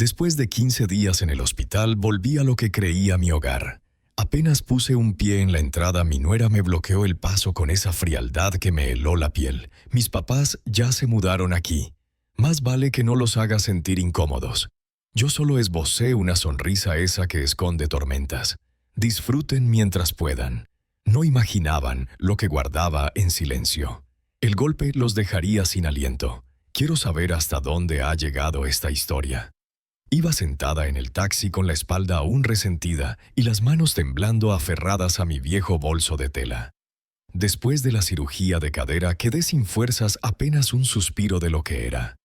Después de 15 días en el hospital, volví a lo que creía mi hogar. Apenas puse un pie en la entrada, mi nuera me bloqueó el paso con esa frialdad que me heló la piel. Mis papás ya se mudaron aquí. Más vale que no los haga sentir incómodos. Yo solo esbocé una sonrisa esa que esconde tormentas. Disfruten mientras puedan. No imaginaban lo que guardaba en silencio. El golpe los dejaría sin aliento. Quiero saber hasta dónde ha llegado esta historia. Iba sentada en el taxi con la espalda aún resentida y las manos temblando aferradas a mi viejo bolso de tela. Después de la cirugía de cadera quedé sin fuerzas, apenas un suspiro de lo que era.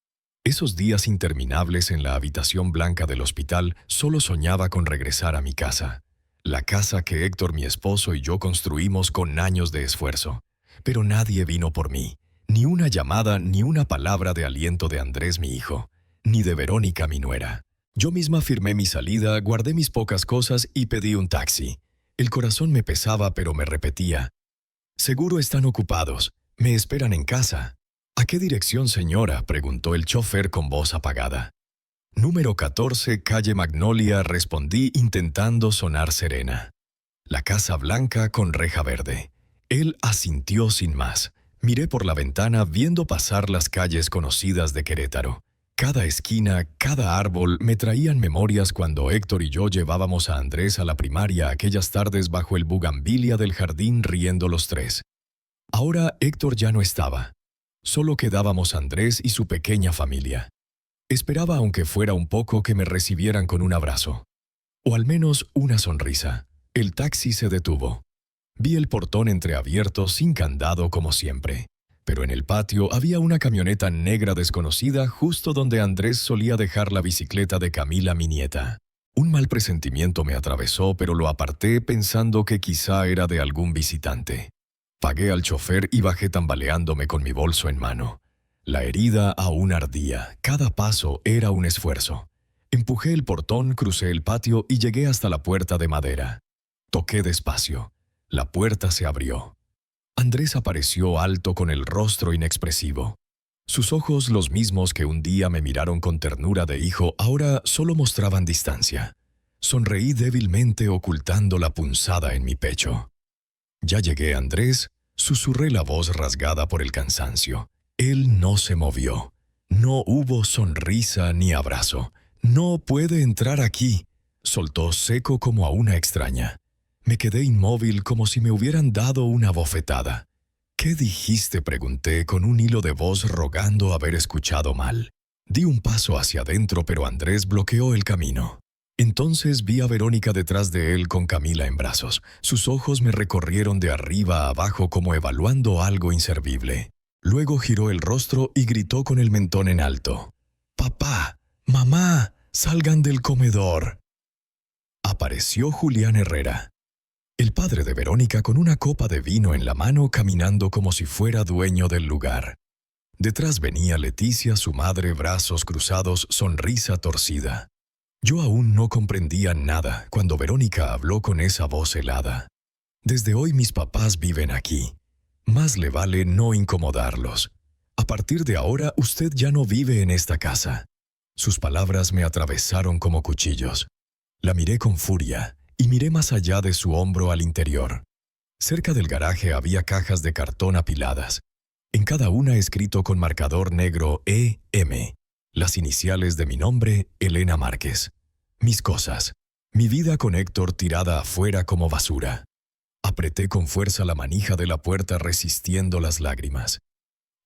Esos días interminables en la habitación blanca del hospital solo soñaba con regresar a mi casa. La casa que Héctor, mi esposo, y yo construimos con años de esfuerzo. Pero nadie vino por mí. Ni una llamada, ni una palabra de aliento de Andrés, mi hijo, ni de Verónica, mi nuera. Yo misma firmé mi salida, guardé mis pocas cosas y pedí un taxi. El corazón me pesaba, pero me repetía: «Seguro están ocupados. Me esperan en casa». «¿A qué dirección, señora?», preguntó el chofer con voz apagada. «Número 14, calle Magnolia», respondí intentando sonar serena. La casa blanca con reja verde. Él asintió sin más. Miré por la ventana viendo pasar las calles conocidas de Querétaro. Cada esquina, cada árbol me traían memorias cuando Héctor y yo llevábamos a Andrés a la primaria aquellas tardes bajo el bugambilia del jardín riendo los tres. Ahora Héctor ya no estaba. Solo quedábamos Andrés y su pequeña familia. Esperaba, aunque fuera un poco, que me recibieran con un abrazo. O al menos una sonrisa. El taxi se detuvo. Vi el portón entreabierto sin candado como siempre. Pero en el patio había una camioneta negra desconocida justo donde Andrés solía dejar la bicicleta de Camila, mi nieta. Un mal presentimiento me atravesó, pero lo aparté pensando que quizá era de algún visitante. Pagué al chofer y bajé tambaleándome con mi bolso en mano. La herida aún ardía, cada paso era un esfuerzo. Empujé el portón, crucé el patio y llegué hasta la puerta de madera. Toqué despacio. La puerta se abrió. Andrés apareció alto con el rostro inexpresivo. Sus ojos, los mismos que un día me miraron con ternura de hijo, ahora solo mostraban distancia. Sonreí débilmente ocultando la punzada en mi pecho. «Ya llegué, Andrés», susurré, la voz rasgada por el cansancio. Él no se movió. No hubo sonrisa ni abrazo. «No puede entrar aquí», soltó seco como a una extraña. Me quedé inmóvil como si me hubieran dado una bofetada. «¿Qué dijiste?», pregunté con un hilo de voz rogando haber escuchado mal. Di un paso hacia adentro, pero Andrés bloqueó el camino. Entonces vi a Verónica detrás de él con Camila en brazos. Sus ojos me recorrieron de arriba a abajo como evaluando algo inservible. Luego giró el rostro y gritó con el mentón en alto: «Papá, mamá, salgan del comedor». Apareció Julián Herrera, el padre de Verónica, con una copa de vino en la mano, caminando como si fuera dueño del lugar. Detrás venía Leticia, su madre, brazos cruzados, sonrisa torcida. Yo aún no comprendía nada cuando Verónica habló con esa voz helada. «Desde hoy mis papás viven aquí. Más le vale no incomodarlos. A partir de ahora usted ya no vive en esta casa». Sus palabras me atravesaron como cuchillos. La miré con furia y miré más allá de su hombro al interior. Cerca del garaje había cajas de cartón apiladas. En cada una escrito con marcador negro E.M., las iniciales de mi nombre, Elena Márquez. Mis cosas. Mi vida con Héctor tirada afuera como basura. Apreté con fuerza la manija de la puerta resistiendo las lágrimas.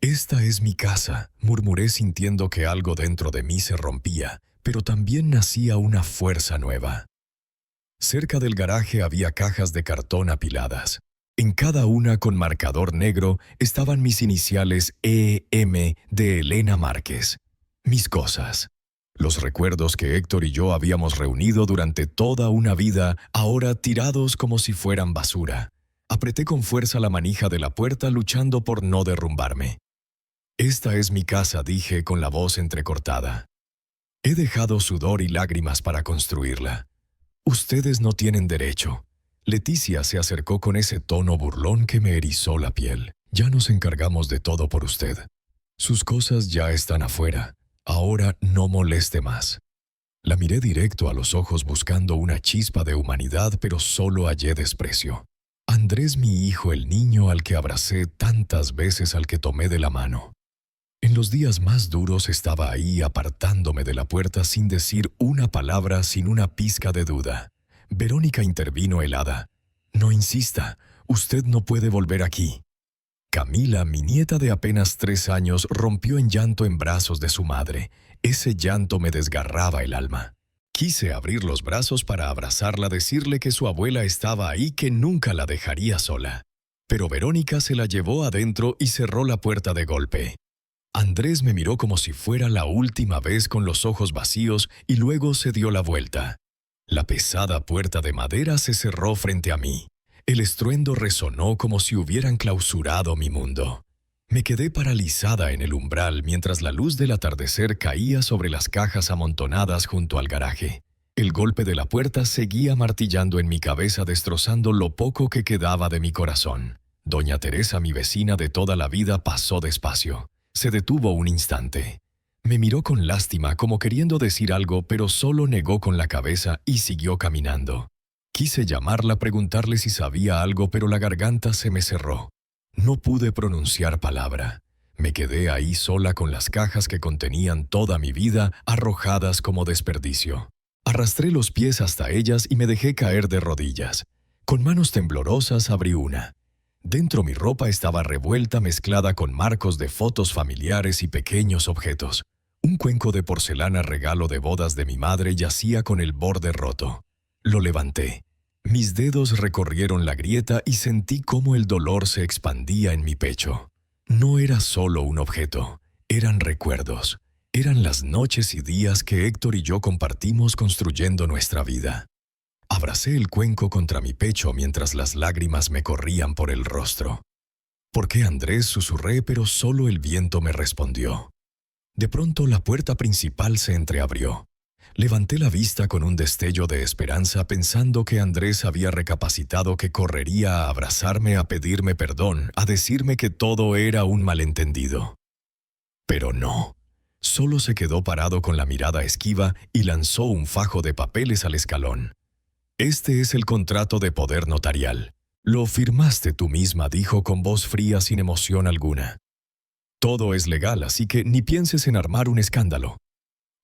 «Esta es mi casa», murmuré sintiendo que algo dentro de mí se rompía, pero también nacía una fuerza nueva. Cerca del garaje había cajas de cartón apiladas. En cada una, con marcador negro, estaban mis iniciales E.M. de Elena Márquez. Mis cosas. Los recuerdos que Héctor y yo habíamos reunido durante toda una vida, ahora tirados como si fueran basura. Apreté con fuerza la manija de la puerta, luchando por no derrumbarme. «Esta es mi casa», dije con la voz entrecortada. «He dejado sudor y lágrimas para construirla. Ustedes no tienen derecho». Leticia se acercó con ese tono burlón que me erizó la piel. «Ya nos encargamos de todo por usted. Sus cosas ya están afuera. Ahora no moleste más». La miré directo a los ojos buscando una chispa de humanidad, pero solo hallé desprecio. Andrés, mi hijo, el niño al que abracé tantas veces, al que tomé de la mano. En los días más duros estaba ahí apartándome de la puerta sin decir una palabra, sin una pizca de duda. Verónica intervino helada. «No insista, usted no puede volver aquí». Camila, mi nieta de apenas 3 años, rompió en llanto en brazos de su madre. Ese llanto me desgarraba el alma. Quise abrir los brazos para abrazarla, decirle que su abuela estaba ahí, que nunca la dejaría sola. Pero Verónica se la llevó adentro y cerró la puerta de golpe. Andrés me miró como si fuera la última vez con los ojos vacíos y luego se dio la vuelta. La pesada puerta de madera se cerró frente a mí. El estruendo resonó como si hubieran clausurado mi mundo. Me quedé paralizada en el umbral mientras la luz del atardecer caía sobre las cajas amontonadas junto al garaje. El golpe de la puerta seguía martillando en mi cabeza, destrozando lo poco que quedaba de mi corazón. Doña Teresa, mi vecina de toda la vida, pasó despacio. Se detuvo un instante. Me miró con lástima, como queriendo decir algo, pero solo negó con la cabeza y siguió caminando. Quise llamarla, preguntarle si sabía algo, pero la garganta se me cerró. No pude pronunciar palabra. Me quedé ahí sola con las cajas que contenían toda mi vida, arrojadas como desperdicio. Arrastré los pies hasta ellas y me dejé caer de rodillas. Con manos temblorosas abrí una. Dentro mi ropa estaba revuelta, mezclada con marcos de fotos familiares y pequeños objetos. Un cuenco de porcelana, regalo de bodas de mi madre, yacía con el borde roto. Lo levanté. Mis dedos recorrieron la grieta y sentí cómo el dolor se expandía en mi pecho. No era solo un objeto, eran recuerdos. Eran las noches y días que Héctor y yo compartimos construyendo nuestra vida. Abracé el cuenco contra mi pecho mientras las lágrimas me corrían por el rostro. «¿Por qué, Andrés?», susurré, pero solo el viento me respondió. De pronto la puerta principal se entreabrió. Levanté la vista con un destello de esperanza, pensando que Andrés había recapacitado, que correría a abrazarme, a pedirme perdón, a decirme que todo era un malentendido. Pero no. Solo se quedó parado con la mirada esquiva y lanzó un fajo de papeles al escalón. «Este es el contrato de poder notarial. Lo firmaste tú misma», dijo con voz fría, sin emoción alguna. «Todo es legal, así que ni pienses en armar un escándalo».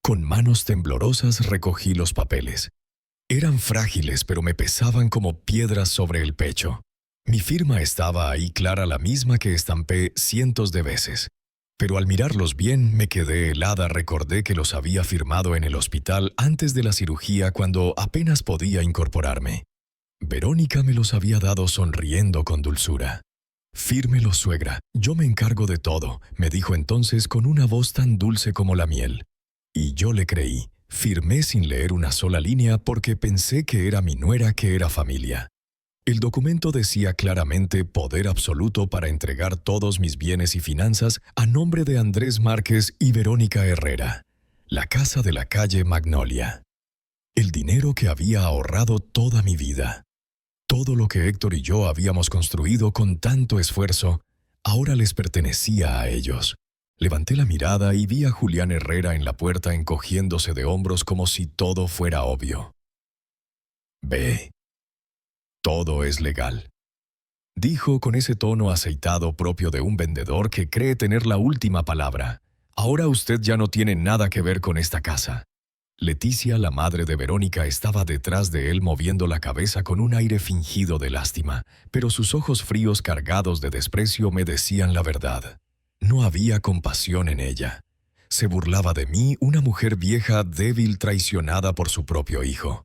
Con manos temblorosas recogí los papeles. Eran frágiles, pero me pesaban como piedras sobre el pecho. Mi firma estaba ahí clara, la misma que estampé cientos de veces. Pero al mirarlos bien me quedé helada. Recordé que los había firmado en el hospital antes de la cirugía, cuando apenas podía incorporarme. Verónica me los había dado sonriendo con dulzura. «Fírmelo, suegra, yo me encargo de todo», me dijo entonces con una voz tan dulce como la miel. Y yo le creí. Firmé sin leer una sola línea porque pensé que era mi nuera, que era familia. El documento decía claramente poder absoluto para entregar todos mis bienes y finanzas a nombre de Andrés Márquez y Verónica Herrera. La casa de la calle Magnolia. El dinero que había ahorrado toda mi vida. Todo lo que Héctor y yo habíamos construido con tanto esfuerzo, ahora les pertenecía a ellos. Levanté la mirada y vi a Julián Herrera en la puerta, encogiéndose de hombros como si todo fuera obvio. «Ve. Todo es legal», dijo con ese tono aceitado propio de un vendedor que cree tener la última palabra. «Ahora usted ya no tiene nada que ver con esta casa». Leticia, la madre de Verónica, estaba detrás de él moviendo la cabeza con un aire fingido de lástima, pero sus ojos fríos, cargados de desprecio, me decían la verdad. No había compasión en ella. Se burlaba de mí, una mujer vieja, débil, traicionada por su propio hijo.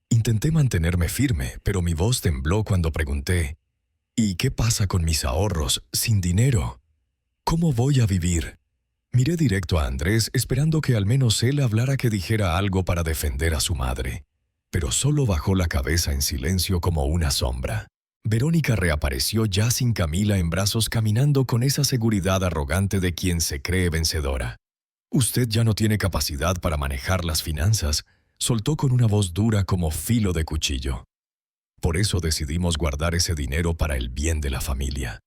Intenté mantenerme firme, pero mi voz tembló cuando pregunté: «¿Y qué pasa con mis ahorros, sin dinero? ¿Cómo voy a vivir?». Miré directo a Andrés, esperando que al menos él hablara, que dijera algo para defender a su madre. Pero solo bajó la cabeza en silencio como una sombra. Verónica reapareció ya sin Camila en brazos, caminando con esa seguridad arrogante de quien se cree vencedora. «Usted ya no tiene capacidad para manejar las finanzas», soltó con una voz dura como filo de cuchillo. «Por eso decidimos guardar ese dinero para el bien de la familia».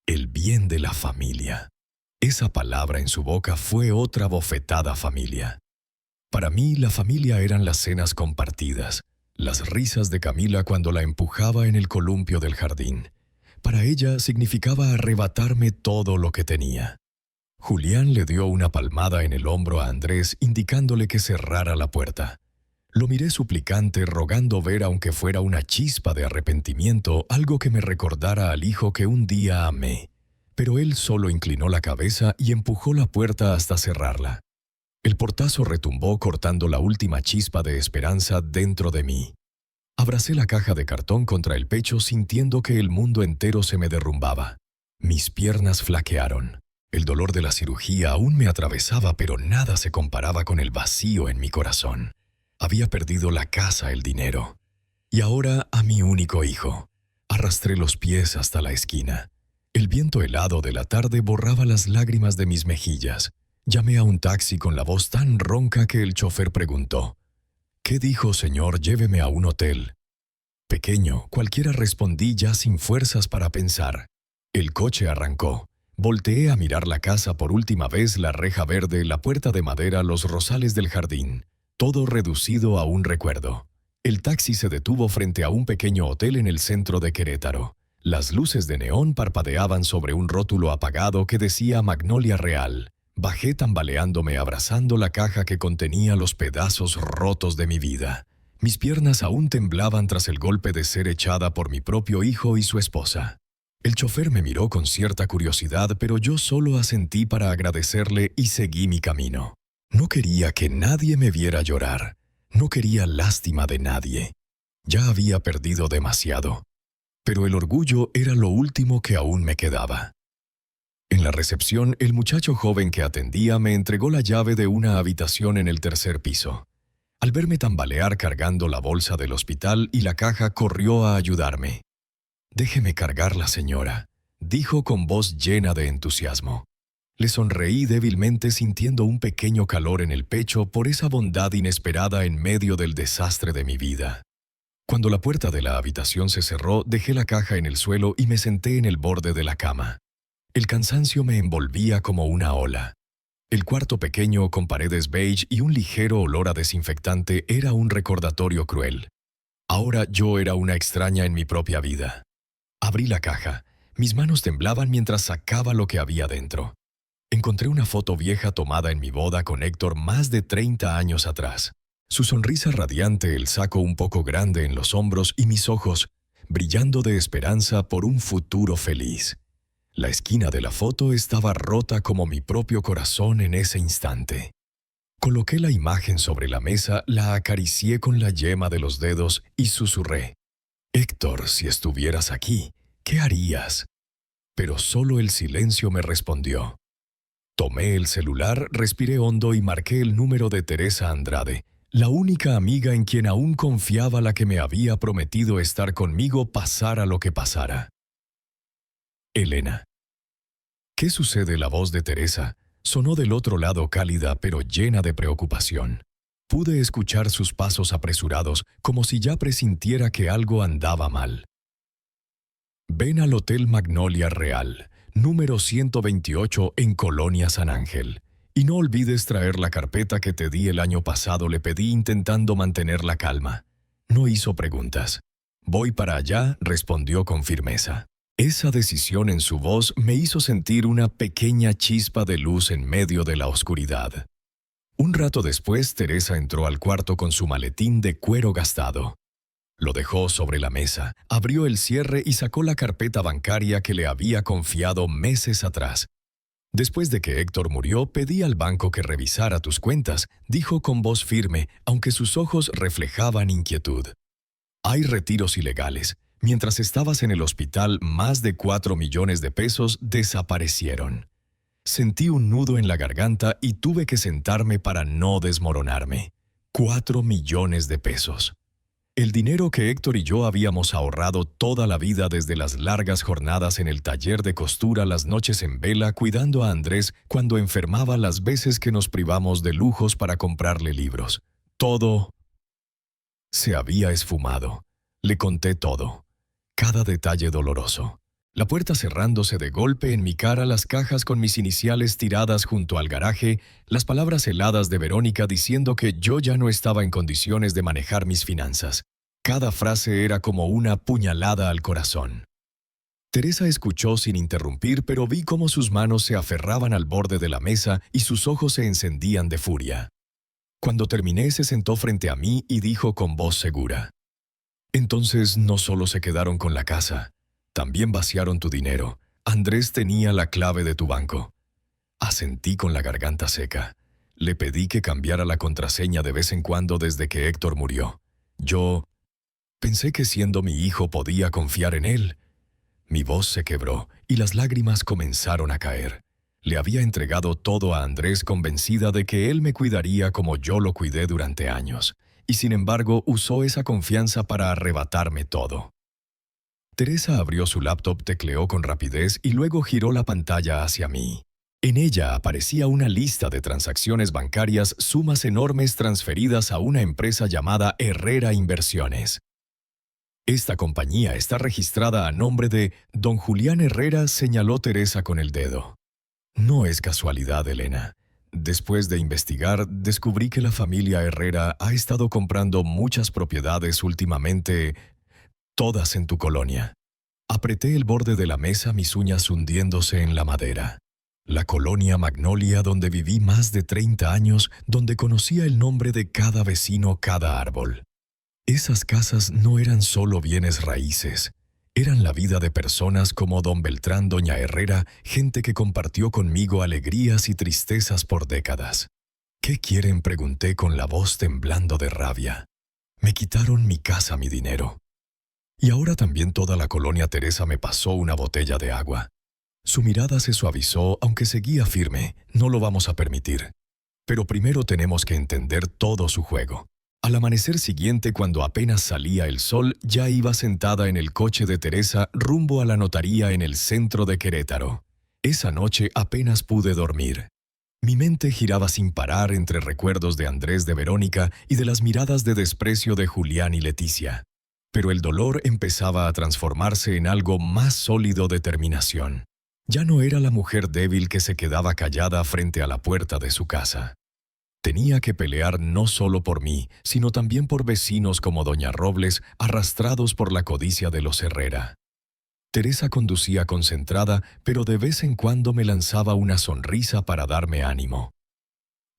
El bien de la familia. Esa palabra en su boca fue otra bofetada familia. Para mí, la familia eran las cenas compartidas, las risas de Camila cuando la empujaba en el columpio del jardín. Para ella significaba arrebatarme todo lo que tenía. Julián le dio una palmada en el hombro a Andrés, indicándole que cerrara la puerta. Lo miré suplicante, rogando ver, aunque fuera una chispa de arrepentimiento, algo que me recordara al hijo que un día amé. Pero él solo inclinó la cabeza y empujó la puerta hasta cerrarla. El portazo retumbó, cortando la última chispa de esperanza dentro de mí. Abracé la caja de cartón contra el pecho, sintiendo que el mundo entero se me derrumbaba. Mis piernas flaquearon. El dolor de la cirugía aún me atravesaba, pero nada se comparaba con el vacío en mi corazón. Había perdido la casa, el dinero. Y ahora a mi único hijo. Arrastré los pies hasta la esquina. El viento helado de la tarde borraba las lágrimas de mis mejillas. Llamé a un taxi con la voz tan ronca que el chofer preguntó: «¿Qué dijo, señor? Lléveme a un hotel». Pequeño, cualquiera respondí, ya sin fuerzas para pensar. El coche arrancó. Volteé a mirar la casa por última vez, la reja verde, la puerta de madera, los rosales del jardín. Todo reducido a un recuerdo. El taxi se detuvo frente a un pequeño hotel en el centro de Querétaro. Las luces de neón parpadeaban sobre un rótulo apagado que decía Magnolia Real. Bajé tambaleándome, abrazando la caja que contenía los pedazos rotos de mi vida. Mis piernas aún temblaban tras el golpe de ser echada por mi propio hijo y su esposa. El chofer me miró con cierta curiosidad, pero yo solo asentí para agradecerle y seguí mi camino. No quería que nadie me viera llorar. No quería lástima de nadie. Ya había perdido demasiado. Pero el orgullo era lo último que aún me quedaba. En la recepción, el muchacho joven que atendía me entregó la llave de una habitación en el tercer piso. Al verme tambalear cargando la bolsa del hospital y la caja, corrió a ayudarme. «Déjeme cargarla, señora», dijo con voz llena de entusiasmo. Le sonreí débilmente, sintiendo un pequeño calor en el pecho por esa bondad inesperada en medio del desastre de mi vida. Cuando la puerta de la habitación se cerró, dejé la caja en el suelo y me senté en el borde de la cama. El cansancio me envolvía como una ola. El cuarto pequeño, con paredes beige y un ligero olor a desinfectante, era un recordatorio cruel. Ahora yo era una extraña en mi propia vida. Abrí la caja. Mis manos temblaban mientras sacaba lo que había dentro. Encontré una foto vieja tomada en mi boda con Héctor más de 30 años atrás. Su sonrisa radiante, el saco un poco grande en los hombros y mis ojos, brillando de esperanza por un futuro feliz. La esquina de la foto estaba rota como mi propio corazón en ese instante. Coloqué la imagen sobre la mesa, la acaricié con la yema de los dedos y susurré: «Héctor, si estuvieras aquí, ¿qué harías?». Pero solo el silencio me respondió. Tomé el celular, respiré hondo y marqué el número de Teresa Andrade, la única amiga en quien aún confiaba, la que me había prometido estar conmigo pasara lo que pasara. Elena. «¿Qué sucede?». La voz de Teresa sonó del otro lado, cálida pero llena de preocupación. Pude escuchar sus pasos apresurados, como si ya presintiera que algo andaba mal. «Ven al Hotel Magnolia Real, número 128 en Colonia San Ángel. Y no olvides traer la carpeta que te di el año pasado», le pedí, intentando mantener la calma. No hizo preguntas. «Voy para allá», respondió con firmeza. Esa decisión en su voz me hizo sentir una pequeña chispa de luz en medio de la oscuridad. Un rato después, Teresa entró al cuarto con su maletín de cuero gastado. Lo dejó sobre la mesa, abrió el cierre y sacó la carpeta bancaria que le había confiado meses atrás. «Después de que Héctor murió, pedí al banco que revisara tus cuentas», dijo con voz firme, aunque sus ojos reflejaban inquietud. «Hay retiros ilegales. Mientras estabas en el hospital, más de 4 millones de pesos desaparecieron». Sentí un nudo en la garganta y tuve que sentarme para no desmoronarme. 4 millones de pesos. El dinero que Héctor y yo habíamos ahorrado toda la vida, desde las largas jornadas en el taller de costura, las noches en vela, cuidando a Andrés cuando enfermaba, las veces que nos privamos de lujos para comprarle libros. Todo se había esfumado. Le conté todo. Cada detalle doloroso. La puerta cerrándose de golpe en mi cara, las cajas con mis iniciales tiradas junto al garaje, las palabras heladas de Verónica diciendo que yo ya no estaba en condiciones de manejar mis finanzas. Cada frase era como una puñalada al corazón. Teresa escuchó sin interrumpir, pero vi cómo sus manos se aferraban al borde de la mesa y sus ojos se encendían de furia. Cuando terminé, se sentó frente a mí y dijo con voz segura: «Entonces no solo se quedaron con la casa, también vaciaron tu dinero. Andrés tenía la clave de tu banco». Asentí con la garganta seca. Le pedí que cambiara la contraseña de vez en cuando desde que Héctor murió. Yo pensé que siendo mi hijo podía confiar en él. Mi voz se quebró y las lágrimas comenzaron a caer. Le había entregado todo a Andrés convencida de que él me cuidaría como yo lo cuidé durante años, y sin embargo usó esa confianza para arrebatarme todo. Teresa abrió su laptop, tecleó con rapidez y luego giró la pantalla hacia mí. En ella aparecía una lista de transacciones bancarias, sumas enormes transferidas a una empresa llamada Herrera Inversiones. «Esta compañía está registrada a nombre de don Julián Herrera», señaló Teresa con el dedo. «No es casualidad, Elena. Después de investigar, descubrí que la familia Herrera ha estado comprando muchas propiedades últimamente, todas en tu colonia». Apreté el borde de la mesa, mis uñas hundiéndose en la madera. La colonia Magnolia, donde viví más de 30 años, donde conocía el nombre de cada vecino, cada árbol. Esas casas no eran solo bienes raíces, eran la vida de personas como don Beltrán, doña Herrera, gente que compartió conmigo alegrías y tristezas por décadas. «¿Qué quieren?», pregunté con la voz temblando de rabia. «Me quitaron mi casa, mi dinero. Y ahora también toda la colonia». Teresa me pasó una botella de agua. Su mirada se suavizó, aunque seguía firme. «No lo vamos a permitir. Pero primero tenemos que entender todo su juego». Al amanecer siguiente, cuando apenas salía el sol, ya iba sentada en el coche de Teresa rumbo a la notaría en el centro de Querétaro. Esa noche apenas pude dormir. Mi mente giraba sin parar entre recuerdos de Andrés, de Verónica y de las miradas de desprecio de Julián y Leticia. Pero el dolor empezaba a transformarse en algo más sólido: determinación. Ya no era la mujer débil que se quedaba callada frente a la puerta de su casa. Tenía que pelear no solo por mí, sino también por vecinos como doña Robles, arrastrados por la codicia de los Herrera. Teresa conducía concentrada, pero de vez en cuando me lanzaba una sonrisa para darme ánimo.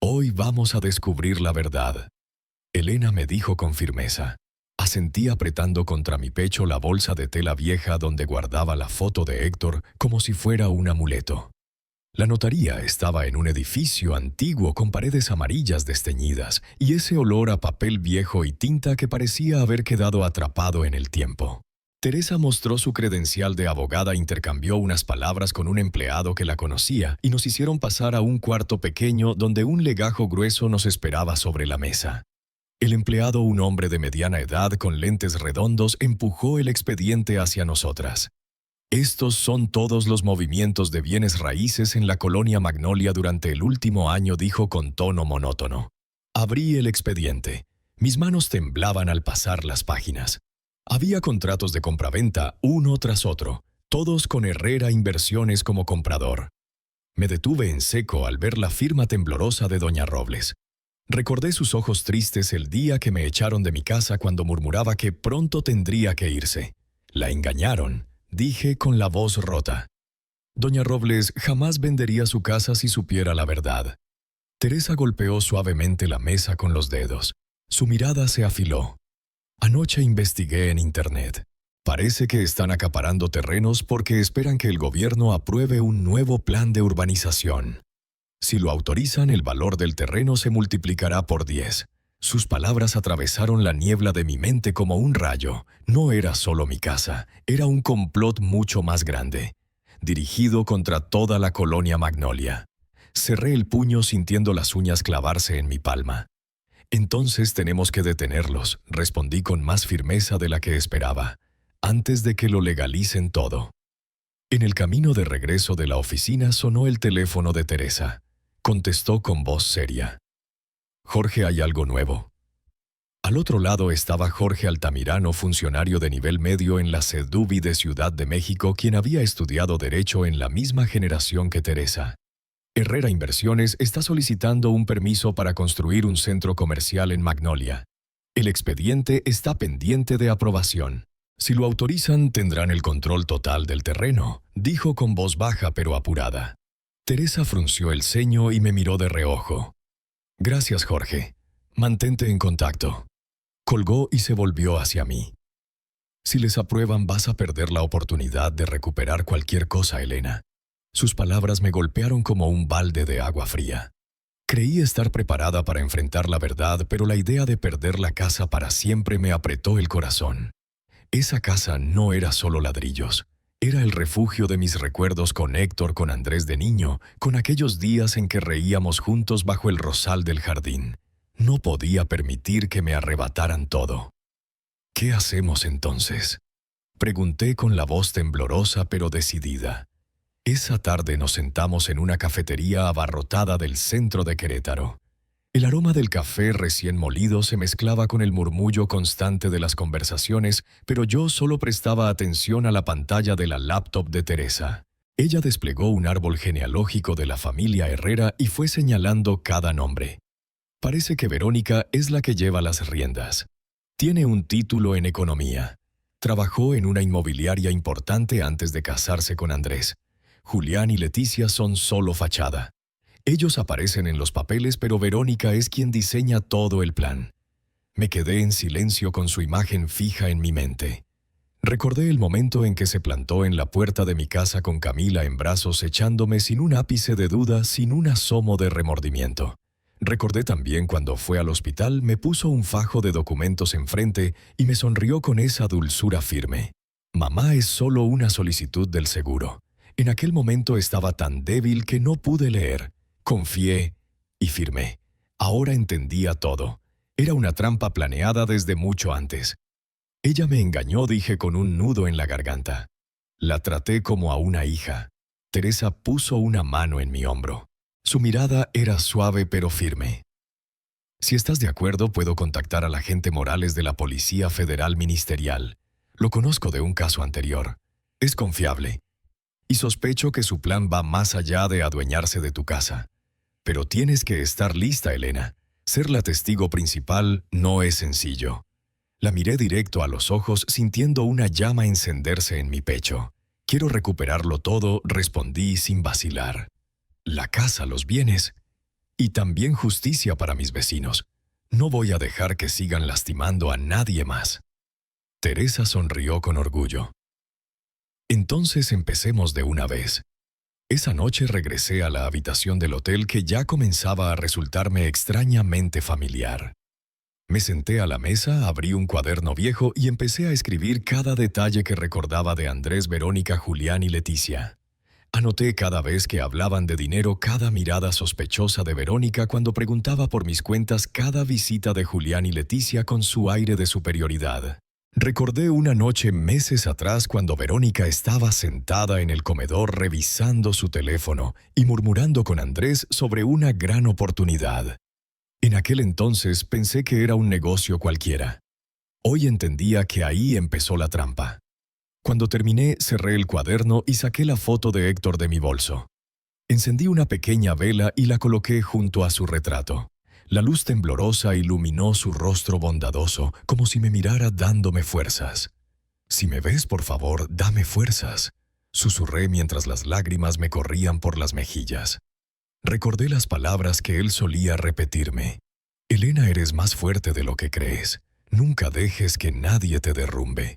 «Hoy vamos a descubrir la verdad», Elena me dijo con firmeza. Asentí apretando contra mi pecho la bolsa de tela vieja donde guardaba la foto de Héctor como si fuera un amuleto. La notaría estaba en un edificio antiguo con paredes amarillas desteñidas y ese olor a papel viejo y tinta que parecía haber quedado atrapado en el tiempo. Teresa mostró su credencial de abogada, intercambió unas palabras con un empleado que la conocía y nos hicieron pasar a un cuarto pequeño donde un legajo grueso nos esperaba sobre la mesa. El empleado, un hombre de mediana edad con lentes redondos, empujó el expediente hacia nosotras. «Estos son todos los movimientos de bienes raíces en la colonia Magnolia durante el último año», dijo con tono monótono. Abrí el expediente. Mis manos temblaban al pasar las páginas. Había contratos de compraventa uno tras otro, todos con Herrera Inversiones como comprador. Me detuve en seco al ver la firma temblorosa de doña Robles. Recordé sus ojos tristes el día que me echaron de mi casa cuando murmuraba que pronto tendría que irse. «La engañaron», dije con la voz rota. Doña Robles jamás vendería su casa si supiera la verdad. Teresa golpeó suavemente la mesa con los dedos. Su mirada se afiló. «Anoche investigué en Internet. Parece que están acaparando terrenos porque esperan que el gobierno apruebe un nuevo plan de urbanización. Si lo autorizan, el valor del terreno se multiplicará por 10. Sus palabras atravesaron la niebla de mi mente como un rayo. No era solo mi casa, era un complot mucho más grande, dirigido contra toda la colonia Magnolia. Cerré el puño sintiendo las uñas clavarse en mi palma. «Entonces tenemos que detenerlos», respondí con más firmeza de la que esperaba, «antes de que lo legalicen todo». En el camino de regreso de la oficina sonó el teléfono de Teresa. Contestó con voz seria. «Jorge, ¿hay algo nuevo?». Al otro lado estaba Jorge Altamirano, funcionario de nivel medio en la SEDUBI de Ciudad de México, quien había estudiado Derecho en la misma generación que Teresa. Herrera Inversiones está solicitando un permiso para construir un centro comercial en Magnolia. El expediente está pendiente de aprobación. Si lo autorizan, tendrán el control total del terreno, dijo con voz baja pero apurada. Teresa frunció el ceño y me miró de reojo. Gracias, Jorge. Mantente en contacto. Colgó y se volvió hacia mí. Si les aprueban, vas a perder la oportunidad de recuperar cualquier cosa, Elena. Sus palabras me golpearon como un balde de agua fría. Creí estar preparada para enfrentar la verdad, pero la idea de perder la casa para siempre me apretó el corazón. Esa casa no era solo ladrillos. Era el refugio de mis recuerdos con Héctor, con Andrés de niño, con aquellos días en que reíamos juntos bajo el rosal del jardín. No podía permitir que me arrebataran todo. ¿Qué hacemos entonces?, pregunté con la voz temblorosa pero decidida. Esa tarde nos sentamos en una cafetería abarrotada del centro de Querétaro. El aroma del café recién molido se mezclaba con el murmullo constante de las conversaciones, pero yo solo prestaba atención a la pantalla de la laptop de Teresa. Ella desplegó un árbol genealógico de la familia Herrera y fue señalando cada nombre. Parece que Verónica es la que lleva las riendas. Tiene un título en economía. Trabajó en una inmobiliaria importante antes de casarse con Andrés. Julián y Leticia son solo fachada. Ellos aparecen en los papeles, pero Verónica es quien diseña todo el plan. Me quedé en silencio con su imagen fija en mi mente. Recordé el momento en que se plantó en la puerta de mi casa con Camila en brazos, echándome sin un ápice de duda, sin un asomo de remordimiento. Recordé también cuando fue al hospital, me puso un fajo de documentos enfrente y me sonrió con esa dulzura firme. Mamá es solo una solicitud del seguro. En aquel momento estaba tan débil que no pude leer. Confié y firmé. Ahora entendía todo. Era una trampa planeada desde mucho antes. Ella me engañó, dije con un nudo en la garganta. La traté como a una hija. Teresa puso una mano en mi hombro. Su mirada era suave pero firme. Si estás de acuerdo, puedo contactar al agente Morales de la Policía Federal Ministerial. Lo conozco de un caso anterior. Es confiable. Y sospecho que su plan va más allá de adueñarse de tu casa. Pero tienes que estar lista, Elena. Ser la testigo principal no es sencillo. La miré directo a los ojos, sintiendo una llama encenderse en mi pecho. Quiero recuperarlo todo, respondí sin vacilar. La casa, los bienes. Y también justicia para mis vecinos. No voy a dejar que sigan lastimando a nadie más. Teresa sonrió con orgullo. Entonces empecemos de una vez. Esa noche regresé a la habitación del hotel que ya comenzaba a resultarme extrañamente familiar. Me senté a la mesa, abrí un cuaderno viejo y empecé a escribir cada detalle que recordaba de Andrés, Verónica, Julián y Leticia. Anoté cada vez que hablaban de dinero, cada mirada sospechosa de Verónica cuando preguntaba por mis cuentas, cada visita de Julián y Leticia con su aire de superioridad. Recordé una noche meses atrás cuando Verónica estaba sentada en el comedor revisando su teléfono y murmurando con Andrés sobre una gran oportunidad. En aquel entonces pensé que era un negocio cualquiera. Hoy entendía que ahí empezó la trampa. Cuando terminé, cerré el cuaderno y saqué la foto de Héctor de mi bolso. Encendí una pequeña vela y la coloqué junto a su retrato. La luz temblorosa iluminó su rostro bondadoso, como si me mirara dándome fuerzas. «Si me ves, por favor, dame fuerzas», susurré mientras las lágrimas me corrían por las mejillas. Recordé las palabras que él solía repetirme. «Elena, eres más fuerte de lo que crees. Nunca dejes que nadie te derrumbe».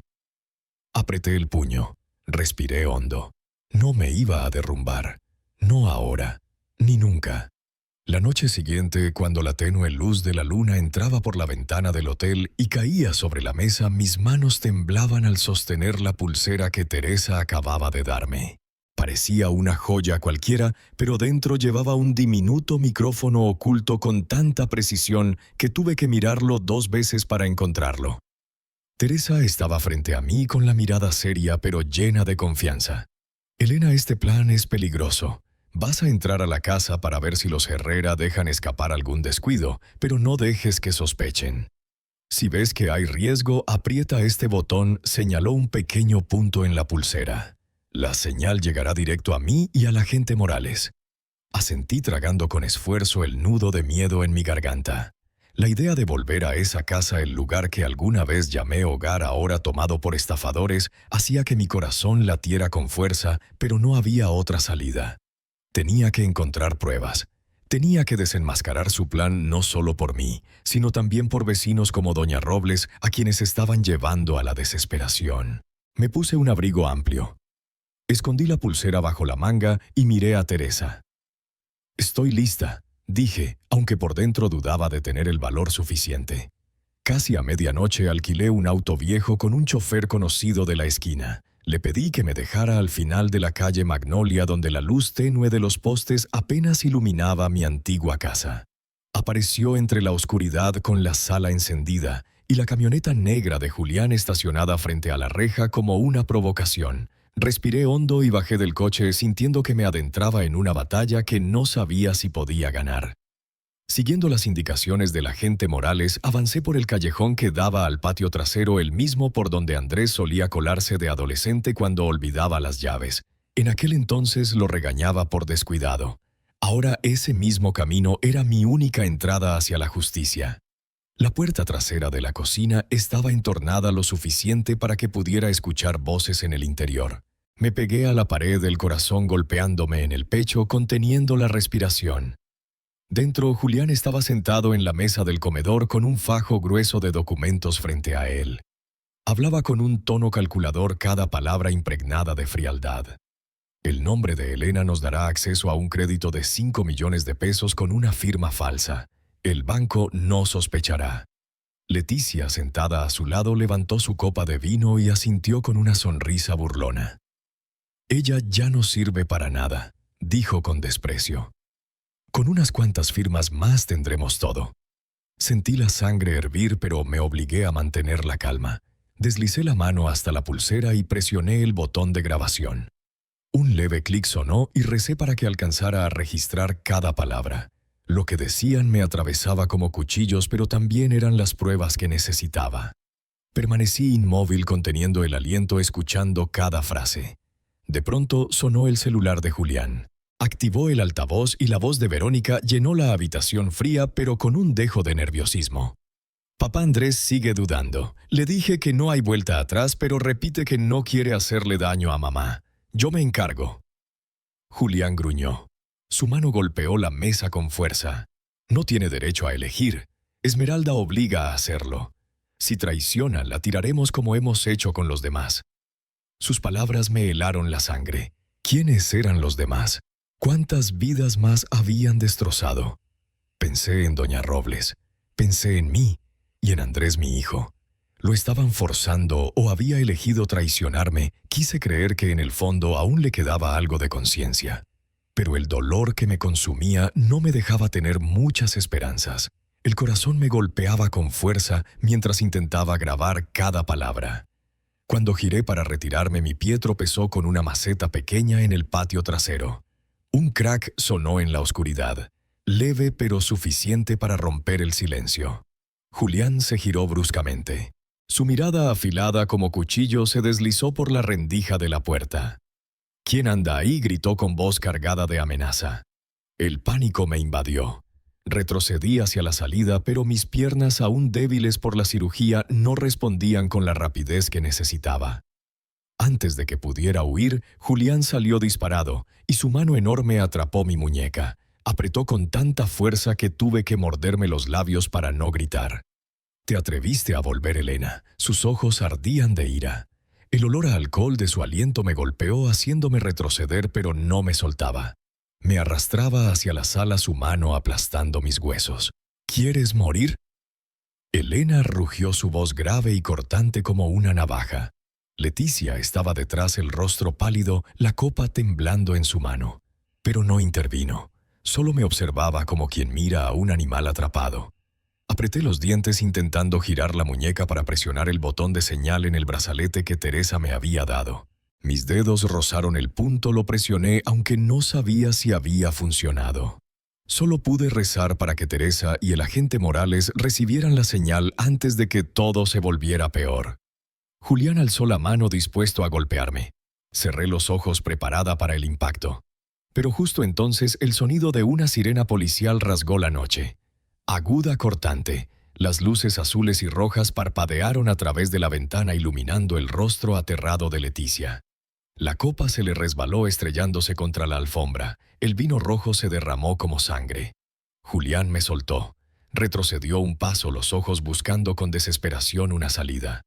Apreté el puño, respiré hondo. No me iba a derrumbar. No ahora, ni nunca. La noche siguiente, cuando la tenue luz de la luna entraba por la ventana del hotel y caía sobre la mesa, mis manos temblaban al sostener la pulsera que Teresa acababa de darme. Parecía una joya cualquiera, pero dentro llevaba un diminuto micrófono oculto con tanta precisión que tuve que mirarlo 2 veces para encontrarlo. Teresa estaba frente a mí con la mirada seria pero llena de confianza. «Elena, este plan es peligroso. Vas a entrar a la casa para ver si los Herrera dejan escapar algún descuido, pero no dejes que sospechen». Si ves que hay riesgo, aprieta este botón, señaló un pequeño punto en la pulsera. La señal llegará directo a mí y al agente Morales. Asentí tragando con esfuerzo el nudo de miedo en mi garganta. La idea de volver a esa casa, el lugar que alguna vez llamé hogar ahora tomado por estafadores, hacía que mi corazón latiera con fuerza, pero no había otra salida. Tenía que encontrar pruebas. Tenía que desenmascarar su plan no solo por mí, sino también por vecinos como Doña Robles, a quienes estaban llevando a la desesperación. Me puse un abrigo amplio. Escondí la pulsera bajo la manga y miré a Teresa. «Estoy lista», dije, aunque por dentro dudaba de tener el valor suficiente. Casi a medianoche alquilé un auto viejo con un chofer conocido de la esquina. Le pedí que me dejara al final de la calle Magnolia, donde la luz tenue de los postes apenas iluminaba mi antigua casa. Apareció entre la oscuridad con la sala encendida y la camioneta negra de Julián estacionada frente a la reja como una provocación. Respiré hondo y bajé del coche sintiendo que me adentraba en una batalla que no sabía si podía ganar. Siguiendo las indicaciones del agente Morales, avancé por el callejón que daba al patio trasero, el mismo por donde Andrés solía colarse de adolescente cuando olvidaba las llaves. En aquel entonces lo regañaba por descuidado. Ahora ese mismo camino era mi única entrada hacia la justicia. La puerta trasera de la cocina estaba entornada lo suficiente para que pudiera escuchar voces en el interior. Me pegué a la pared, el corazón golpeándome en el pecho, conteniendo la respiración. Dentro, Julián estaba sentado en la mesa del comedor con un fajo grueso de documentos frente a él. Hablaba con un tono calculador, cada palabra impregnada de frialdad. El nombre de Elena nos dará acceso a un crédito de 5 millones de pesos con una firma falsa. El banco no sospechará. Leticia, sentada a su lado, levantó su copa de vino y asintió con una sonrisa burlona. «Ella ya no sirve para nada», dijo con desprecio. «Con unas cuantas firmas más tendremos todo». Sentí la sangre hervir, pero me obligué a mantener la calma. Deslicé la mano hasta la pulsera y presioné el botón de grabación. Un leve clic sonó y recé para que alcanzara a registrar cada palabra. Lo que decían me atravesaba como cuchillos, pero también eran las pruebas que necesitaba. Permanecí inmóvil, conteniendo el aliento, escuchando cada frase. De pronto sonó el celular de Julián. Activó el altavoz y la voz de Verónica llenó la habitación fría, pero con un dejo de nerviosismo. «Papá Andrés sigue dudando. Le dije que no hay vuelta atrás, pero repite que no quiere hacerle daño a mamá. Yo me encargo». Julián gruñó. Su mano golpeó la mesa con fuerza. «No tiene derecho a elegir. Esmeralda obliga a hacerlo. Si traiciona, la tiraremos como hemos hecho con los demás». Sus palabras me helaron la sangre. ¿Quiénes eran los demás? ¿Cuántas vidas más habían destrozado? Pensé en Doña Robles. Pensé en mí y en Andrés, mi hijo. ¿Lo estaban forzando o había elegido traicionarme? Quise creer que en el fondo aún le quedaba algo de conciencia. Pero el dolor que me consumía no me dejaba tener muchas esperanzas. El corazón me golpeaba con fuerza mientras intentaba grabar cada palabra. Cuando giré para retirarme, mi pie tropezó con una maceta pequeña en el patio trasero. Un crack sonó en la oscuridad, leve pero suficiente para romper el silencio. Julián se giró bruscamente. Su mirada afilada como cuchillo se deslizó por la rendija de la puerta. «¿Quién anda ahí?», gritó con voz cargada de amenaza. El pánico me invadió. Retrocedí hacia la salida, pero mis piernas, aún débiles por la cirugía, no respondían con la rapidez que necesitaba. Antes de que pudiera huir, Julián salió disparado y su mano enorme atrapó mi muñeca. Apretó con tanta fuerza que tuve que morderme los labios para no gritar. «Te atreviste a volver, Elena». Sus ojos ardían de ira. El olor a alcohol de su aliento me golpeó, haciéndome retroceder, pero no me soltaba. Me arrastraba hacia la sala, su mano aplastando mis huesos. «¿Quieres morir?». Elena rugió, su voz grave y cortante como una navaja. Leticia estaba detrás, el rostro pálido, la copa temblando en su mano. Pero no intervino. Solo me observaba como quien mira a un animal atrapado. Apreté los dientes intentando girar la muñeca para presionar el botón de señal en el brazalete que Teresa me había dado. Mis dedos rozaron el punto, lo presioné, aunque no sabía si había funcionado. Solo pude rezar para que Teresa y el agente Morales recibieran la señal antes de que todo se volviera peor. Julián alzó la mano dispuesto a golpearme. Cerré los ojos preparada para el impacto. Pero justo entonces el sonido de una sirena policial rasgó la noche. Aguda, cortante, las luces azules y rojas parpadearon a través de la ventana iluminando el rostro aterrado de Leticia. La copa se le resbaló estrellándose contra la alfombra. El vino rojo se derramó como sangre. Julián me soltó. Retrocedió un paso, los ojos buscando con desesperación una salida.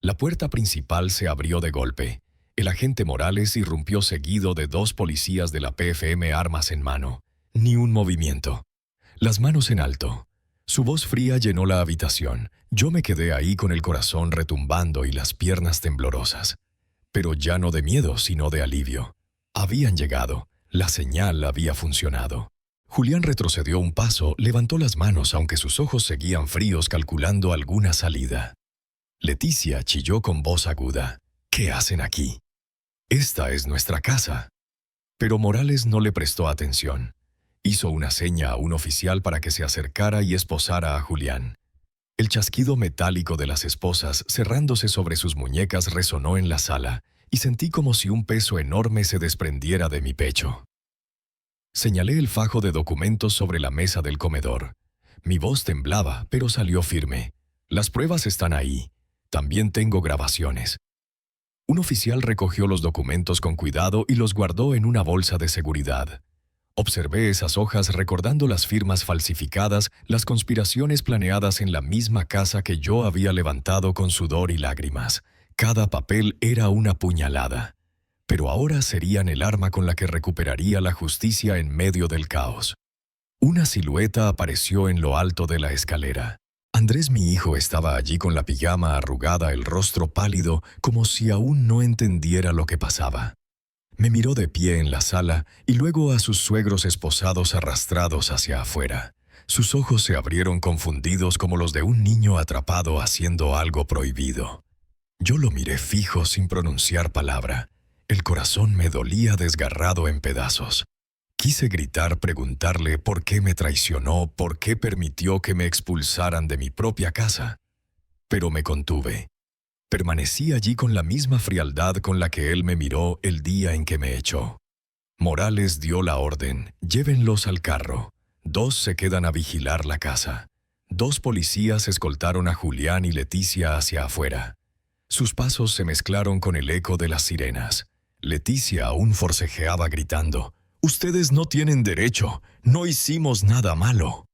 La puerta principal se abrió de golpe. El agente Morales irrumpió seguido de 2 policías de la PFM, armas en mano. Ni un movimiento. Las manos en alto. Su voz fría llenó la habitación. Yo me quedé ahí con el corazón retumbando y las piernas temblorosas. Pero ya no de miedo, sino de alivio. Habían llegado. La señal había funcionado. Julián retrocedió un paso, levantó las manos aunque sus ojos seguían fríos calculando alguna salida. Leticia chilló con voz aguda. ¿Qué hacen aquí? Esta es nuestra casa. Pero Morales no le prestó atención. Hizo una seña a un oficial para que se acercara y esposara a Julián. El chasquido metálico de las esposas cerrándose sobre sus muñecas resonó en la sala, y sentí como si un peso enorme se desprendiera de mi pecho. Señalé el fajo de documentos sobre la mesa del comedor. Mi voz temblaba, pero salió firme. Las pruebas están ahí. También tengo grabaciones. Un oficial recogió los documentos con cuidado y los guardó en una bolsa de seguridad. Observé esas hojas recordando las firmas falsificadas, las conspiraciones planeadas en la misma casa que yo había levantado con sudor y lágrimas. Cada papel era una puñalada. Pero ahora serían el arma con la que recuperaría la justicia en medio del caos. Una silueta apareció en lo alto de la escalera. Andrés, mi hijo, estaba allí con la pijama arrugada, el rostro pálido, como si aún no entendiera lo que pasaba. Me miró de pie en la sala y luego a sus suegros esposados arrastrados hacia afuera. Sus ojos se abrieron confundidos como los de un niño atrapado haciendo algo prohibido. Yo lo miré fijo sin pronunciar palabra. El corazón me dolía desgarrado en pedazos. Quise gritar, preguntarle por qué me traicionó, por qué permitió que me expulsaran de mi propia casa. Pero me contuve. Permanecí allí con la misma frialdad con la que él me miró el día en que me echó. Morales dio la orden, llévenlos al carro. 2 se quedan a vigilar la casa. 2 policías escoltaron a Julián y Leticia hacia afuera. Sus pasos se mezclaron con el eco de las sirenas. Leticia aún forcejeaba gritando, «Ustedes no tienen derecho, no hicimos nada malo».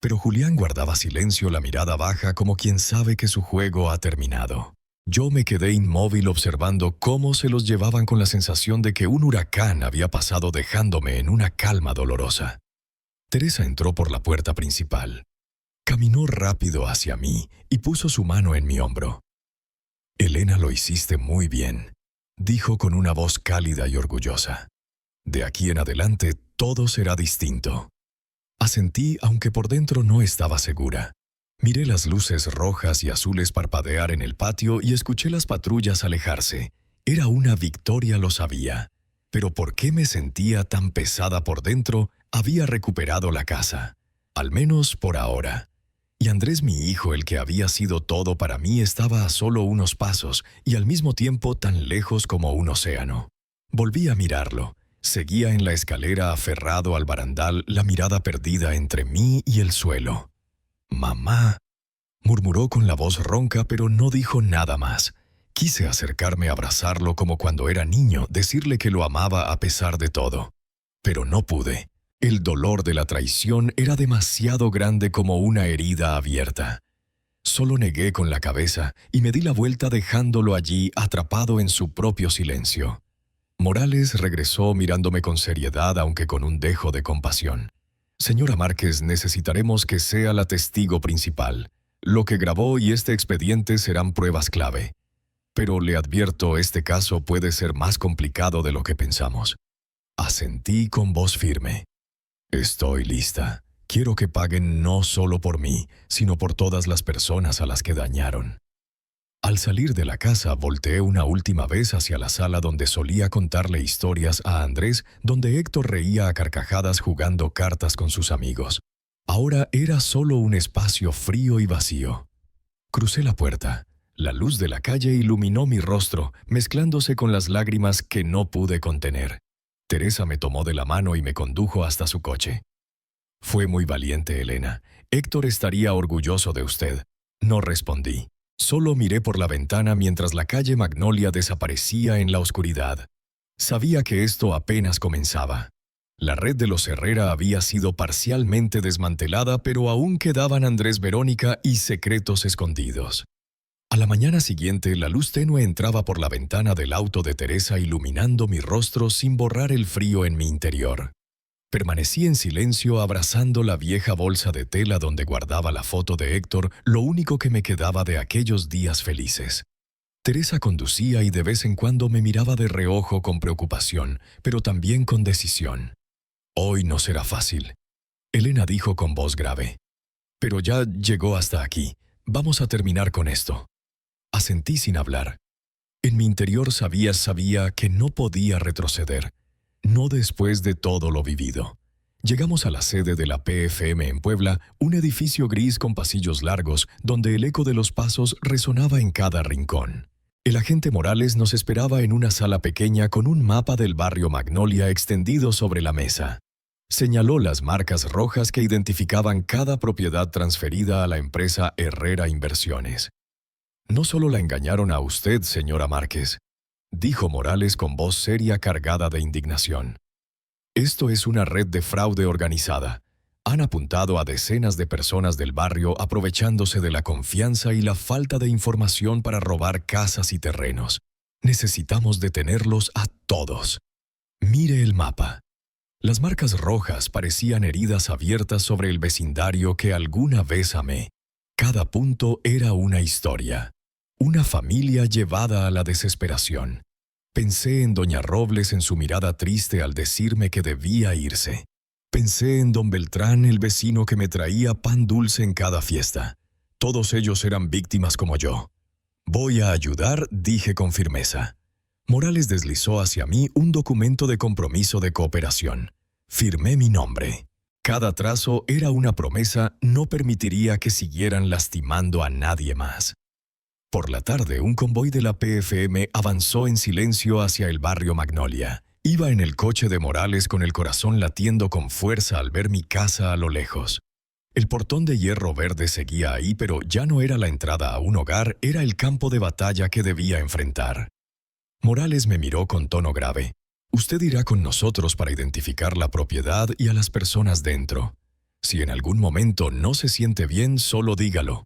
Pero Julián guardaba silencio, la mirada baja como quien sabe que su juego ha terminado. Yo me quedé inmóvil observando cómo se los llevaban con la sensación de que un huracán había pasado dejándome en una calma dolorosa. Teresa entró por la puerta principal. Caminó rápido hacia mí y puso su mano en mi hombro. «Elena, lo hiciste muy bien», dijo con una voz cálida y orgullosa. «De aquí en adelante todo será distinto». Asentí, aunque por dentro no estaba segura. Miré las luces rojas y azules parpadear en el patio y escuché las patrullas alejarse. Era una victoria, lo sabía. Pero ¿por qué me sentía tan pesada por dentro? Había recuperado la casa. Al menos por ahora. Y Andrés, mi hijo, el que había sido todo para mí, estaba a solo unos pasos y al mismo tiempo tan lejos como un océano. Volví a mirarlo. Seguía en la escalera aferrado al barandal, la mirada perdida entre mí y el suelo. «Mamá», murmuró con la voz ronca, pero no dijo nada más. Quise acercarme a abrazarlo como cuando era niño, decirle que lo amaba a pesar de todo. Pero no pude. El dolor de la traición era demasiado grande como una herida abierta. Solo negué con la cabeza y me di la vuelta dejándolo allí atrapado en su propio silencio. Morales regresó mirándome con seriedad, aunque con un dejo de compasión. «Señora Márquez, necesitaremos que sea la testigo principal. Lo que grabó y este expediente serán pruebas clave. Pero le advierto, este caso puede ser más complicado de lo que pensamos». Asentí con voz firme. «Estoy lista. Quiero que paguen no solo por mí, sino por todas las personas a las que dañaron». Al salir de la casa, volteé una última vez hacia la sala donde solía contarle historias a Andrés, donde Héctor reía a carcajadas jugando cartas con sus amigos. Ahora era solo un espacio frío y vacío. Crucé la puerta. La luz de la calle iluminó mi rostro, mezclándose con las lágrimas que no pude contener. Teresa me tomó de la mano y me condujo hasta su coche. Fue muy valiente, Elena. Héctor estaría orgulloso de usted. No respondí. Solo miré por la ventana mientras la calle Magnolia desaparecía en la oscuridad. Sabía que esto apenas comenzaba. La red de los Herrera había sido parcialmente desmantelada, pero aún quedaban Andrés, Verónica y secretos escondidos. A la mañana siguiente, la luz tenue entraba por la ventana del auto de Teresa, iluminando mi rostro sin borrar el frío en mi interior. Permanecí en silencio abrazando la vieja bolsa de tela donde guardaba la foto de Héctor, lo único que me quedaba de aquellos días felices. Teresa conducía y de vez en cuando me miraba de reojo con preocupación, pero también con decisión. «Hoy no será fácil», Elena dijo con voz grave. «Pero ya llegó hasta aquí. Vamos a terminar con esto». Asentí sin hablar. En mi interior sabía que no podía retroceder. No después de todo lo vivido. Llegamos a la sede de la PFM en Puebla, un edificio gris con pasillos largos, donde el eco de los pasos resonaba en cada rincón. El agente Morales nos esperaba en una sala pequeña con un mapa del barrio Magnolia extendido sobre la mesa. Señaló las marcas rojas que identificaban cada propiedad transferida a la empresa Herrera Inversiones. «No solo la engañaron a usted, señora Márquez», dijo Morales con voz seria cargada de indignación. «Esto es una red de fraude organizada. Han apuntado a decenas de personas del barrio aprovechándose de la confianza y la falta de información para robar casas y terrenos. Necesitamos detenerlos a todos. Mire el mapa». Las marcas rojas parecían heridas abiertas sobre el vecindario que alguna vez amé. Cada punto era una historia. Una familia llevada a la desesperación. Pensé en doña Robles en su mirada triste al decirme que debía irse. Pensé en don Beltrán, el vecino que me traía pan dulce en cada fiesta. Todos ellos eran víctimas como yo. «Voy a ayudar», dije con firmeza. Morales deslizó hacia mí un documento de compromiso de cooperación. Firmé mi nombre. Cada trazo era una promesa, no permitiría que siguieran lastimando a nadie más. Por la tarde, un convoy de la PFM avanzó en silencio hacia el barrio Magnolia. Iba en el coche de Morales con el corazón latiendo con fuerza al ver mi casa a lo lejos. El portón de hierro verde seguía ahí, pero ya no era la entrada a un hogar, era el campo de batalla que debía enfrentar. Morales me miró con tono grave. «Usted irá con nosotros para identificar la propiedad y a las personas dentro. Si en algún momento no se siente bien, solo dígalo».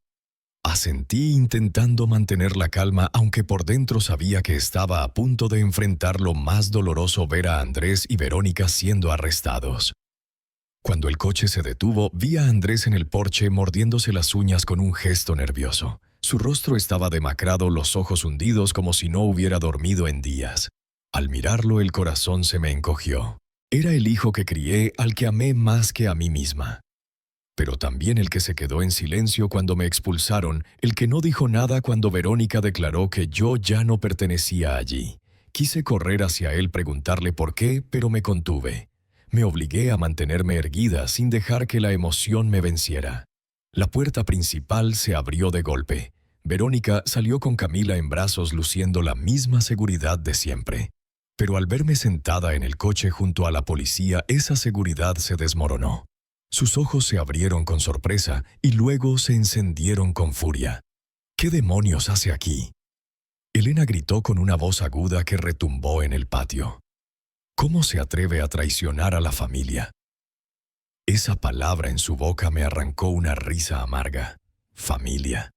Asentí intentando mantener la calma, aunque por dentro sabía que estaba a punto de enfrentar lo más doloroso: ver a Andrés y Verónica siendo arrestados. Cuando el coche se detuvo, vi a Andrés en el porche mordiéndose las uñas con un gesto nervioso. Su rostro estaba demacrado, los ojos hundidos como si no hubiera dormido en días. Al mirarlo, el corazón se me encogió. Era el hijo que crié, al que amé más que a mí misma. Pero también el que se quedó en silencio cuando me expulsaron, el que no dijo nada cuando Verónica declaró que yo ya no pertenecía allí. Quise correr hacia él, preguntarle por qué, pero me contuve. Me obligué a mantenerme erguida sin dejar que la emoción me venciera. La puerta principal se abrió de golpe. Verónica salió con Camila en brazos, luciendo la misma seguridad de siempre. Pero al verme sentada en el coche junto a la policía, esa seguridad se desmoronó. Sus ojos se abrieron con sorpresa y luego se encendieron con furia. «¿Qué demonios hace aquí?», Elena gritó con una voz aguda que retumbó en el patio. «¿Cómo se atreve a traicionar a la familia?». Esa palabra en su boca me arrancó una risa amarga. Familia.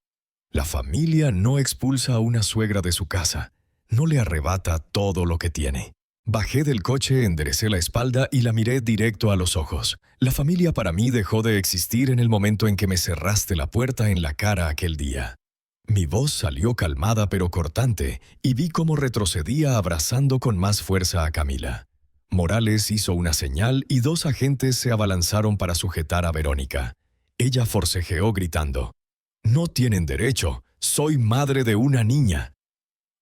La familia no expulsa a una suegra de su casa, no le arrebata todo lo que tiene. Bajé del coche, enderecé la espalda y la miré directo a los ojos. La familia para mí dejó de existir en el momento en que me cerraste la puerta en la cara aquel día. Mi voz salió calmada pero cortante y vi cómo retrocedía abrazando con más fuerza a Camila. Morales hizo una señal y 2 agentes se abalanzaron para sujetar a Verónica. Ella forcejeó gritando: «No tienen derecho, Soy madre de una niña.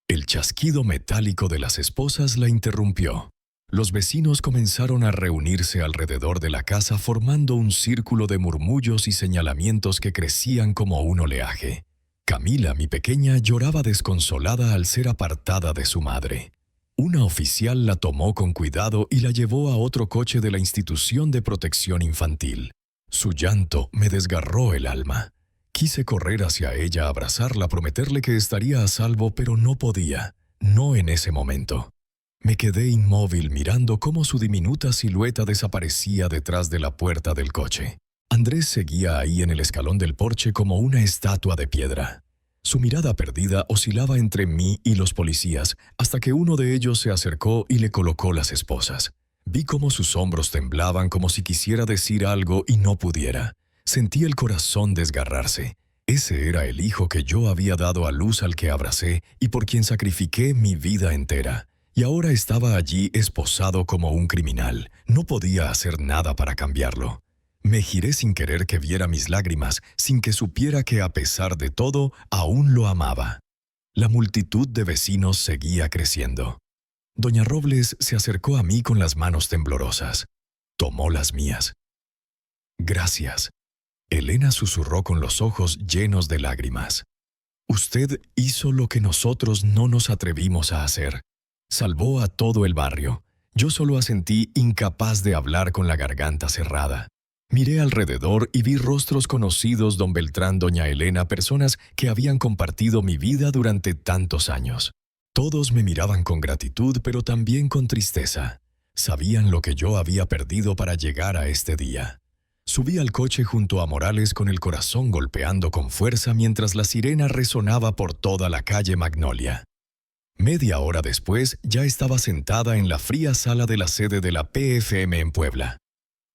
El chasquido metálico de las esposas la interrumpió. Los vecinos comenzaron a reunirse alrededor de la casa formando un círculo de murmullos y señalamientos que crecían como un oleaje. Camila, mi pequeña, lloraba desconsolada al ser apartada de su madre. Una oficial la tomó con cuidado y la llevó a otro coche de la institución de protección infantil. Su llanto me desgarró el alma. Quise correr hacia ella, abrazarla, prometerle que estaría a salvo, pero no podía, no en ese momento. Me quedé inmóvil mirando cómo su diminuta silueta desaparecía detrás de la puerta del coche. Andrés seguía ahí en el escalón del porche como una estatua de piedra. Su mirada perdida oscilaba entre mí y los policías, hasta que uno de ellos se acercó y le colocó las esposas. Vi cómo sus hombros temblaban como si quisiera decir algo y no pudiera. Sentí el corazón desgarrarse. Ese era el hijo que yo había dado a luz, al que abracé y por quien sacrifiqué mi vida entera. Y ahora estaba allí esposado como un criminal. No podía hacer nada para cambiarlo. Me giré sin querer que viera mis lágrimas, sin que supiera que a pesar de todo, aún lo amaba. La multitud de vecinos seguía creciendo. Doña Robles se acercó a mí con las manos temblorosas. Tomó las mías. «Gracias». Elena susurró con los ojos llenos de lágrimas. «Usted hizo lo que nosotros no nos atrevimos a hacer. Salvó a todo el barrio. Yo solo asentí, incapaz de hablar, con la garganta cerrada. Miré alrededor y vi rostros conocidos, don Beltrán, doña Elena, personas que habían compartido mi vida durante tantos años. Todos me miraban con gratitud, pero también con tristeza. Sabían lo que yo había perdido para llegar a este día. Subí al coche junto a Morales con el corazón golpeando con fuerza mientras la sirena resonaba por toda la calle Magnolia. Media hora después ya estaba sentada en la fría sala de la sede de la PFM en Puebla.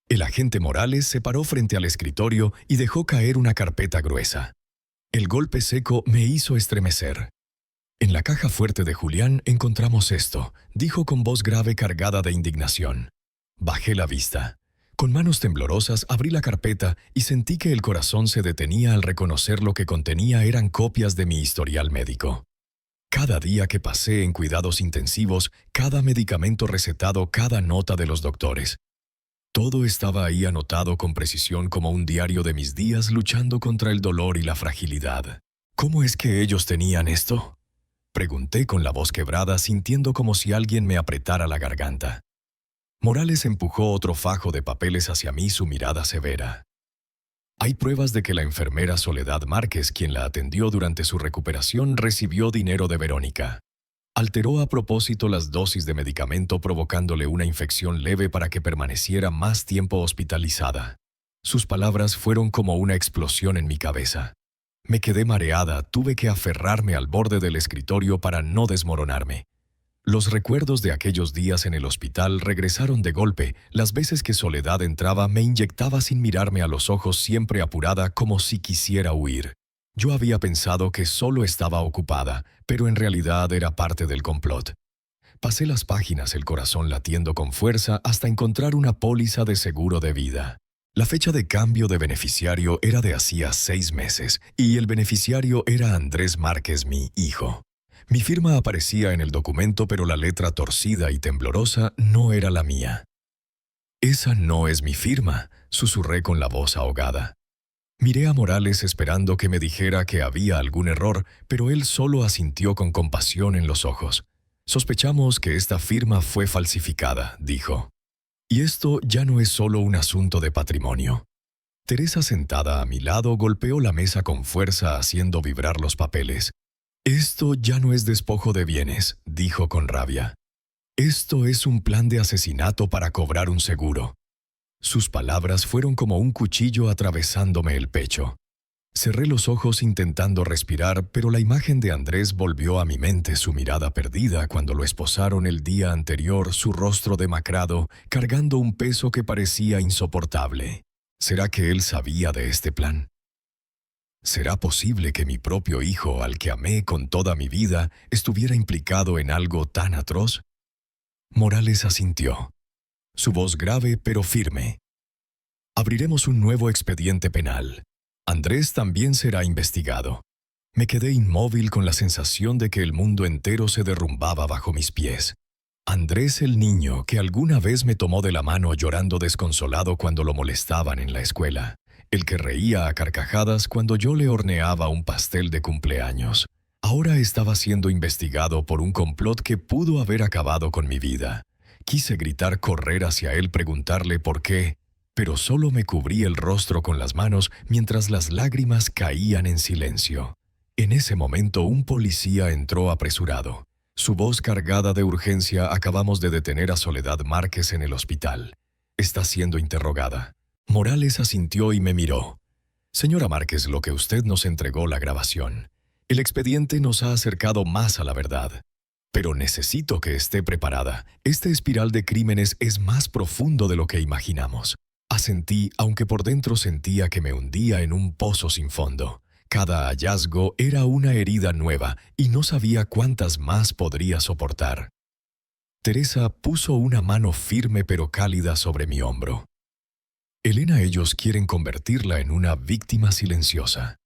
El agente Morales se paró frente al escritorio y dejó caer una carpeta gruesa. El golpe seco me hizo estremecer. «En la caja fuerte de Julián encontramos esto», dijo con voz grave cargada de indignación. Bajé la vista. Con manos temblorosas abrí la carpeta y sentí que el corazón se detenía al reconocer lo que contenía eran copias de mi historial médico. Cada día que pasé en cuidados intensivos, cada medicamento recetado, cada nota de los doctores. Todo estaba ahí anotado con precisión como un diario de mis días luchando contra el dolor y la fragilidad. «¿Cómo es que ellos tenían esto?», pregunté con la voz quebrada, sintiendo como si alguien me apretara la garganta. Morales empujó otro fajo de papeles hacia mí, su mirada severa. «Hay pruebas de que la enfermera Soledad Márquez, quien la atendió durante su recuperación, recibió dinero de Verónica. Alteró a propósito las dosis de medicamento, provocándole una infección leve para que permaneciera más tiempo hospitalizada». Sus palabras fueron como una explosión en mi cabeza. Me quedé mareada, tuve que aferrarme al borde del escritorio para no desmoronarme. Los recuerdos de aquellos días en el hospital regresaron de golpe. Las veces que Soledad entraba me inyectaba sin mirarme a los ojos, siempre apurada, como si quisiera huir. Yo había pensado que solo estaba ocupada, pero en realidad era parte del complot. Pasé las páginas, el corazón latiendo con fuerza, hasta encontrar una póliza de seguro de vida. La fecha de cambio de beneficiario era de hacía 6 meses, y el beneficiario era Andrés Márquez, mi hijo. Mi firma aparecía en el documento, pero la letra torcida y temblorosa no era la mía. «Esa no es mi firma», susurré con la voz ahogada. Miré a Morales esperando que me dijera que había algún error, pero él solo asintió con compasión en los ojos. «Sospechamos que esta firma fue falsificada», dijo. «Y esto ya no es solo un asunto de patrimonio». Teresa, sentada a mi lado, golpeó la mesa con fuerza, haciendo vibrar los papeles. «Esto ya no es despojo de bienes», dijo con rabia. «Esto es un plan de asesinato para cobrar un seguro». Sus palabras fueron como un cuchillo atravesándome el pecho. Cerré los ojos intentando respirar, pero la imagen de Andrés volvió a mi mente, su mirada perdida cuando lo esposaron el día anterior, su rostro demacrado, cargando un peso que parecía insoportable. ¿Será que él sabía de este plan? ¿Será posible que mi propio hijo, al que amé con toda mi vida, estuviera implicado en algo tan atroz? Morales asintió. Su voz grave pero firme. «Abriremos un nuevo expediente penal. Andrés también será investigado». Me quedé inmóvil con la sensación de que el mundo entero se derrumbaba bajo mis pies. Andrés el niño, que alguna vez me tomó de la mano llorando desconsolado cuando lo molestaban en la escuela. El que reía a carcajadas cuando yo le horneaba un pastel de cumpleaños. Ahora estaba siendo investigado por un complot que pudo haber acabado con mi vida. Quise gritar, correr hacia él, preguntarle por qué, pero solo me cubrí el rostro con las manos mientras las lágrimas caían en silencio. En ese momento un policía entró apresurado. Su voz cargada de urgencia: acabamos de detener a Soledad Márquez en el hospital. Está siendo interrogada. Morales asintió y me miró. Señora Márquez, lo que usted nos entregó la grabación. El expediente nos ha acercado más a la verdad. Pero necesito que esté preparada. Este espiral de crímenes es más profundo de lo que imaginamos. Asentí, aunque por dentro sentía que me hundía en un pozo sin fondo. Cada hallazgo era una herida nueva y no sabía cuántas más podría soportar. Teresa puso una mano firme pero cálida sobre mi hombro. Elena, ellos quieren convertirla en una víctima silenciosa.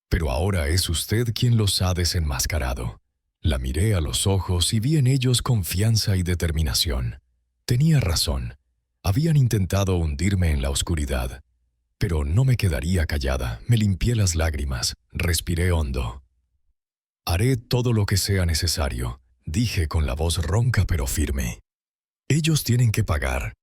Pero ahora es usted quien los ha desenmascarado. La miré a los ojos y vi en ellos confianza y determinación. Tenía razón. Habían intentado hundirme en la oscuridad. Pero no me quedaría callada. Me limpié las lágrimas. Respiré hondo. Haré todo lo que sea necesario, dije con la voz ronca pero firme. Ellos tienen que pagar.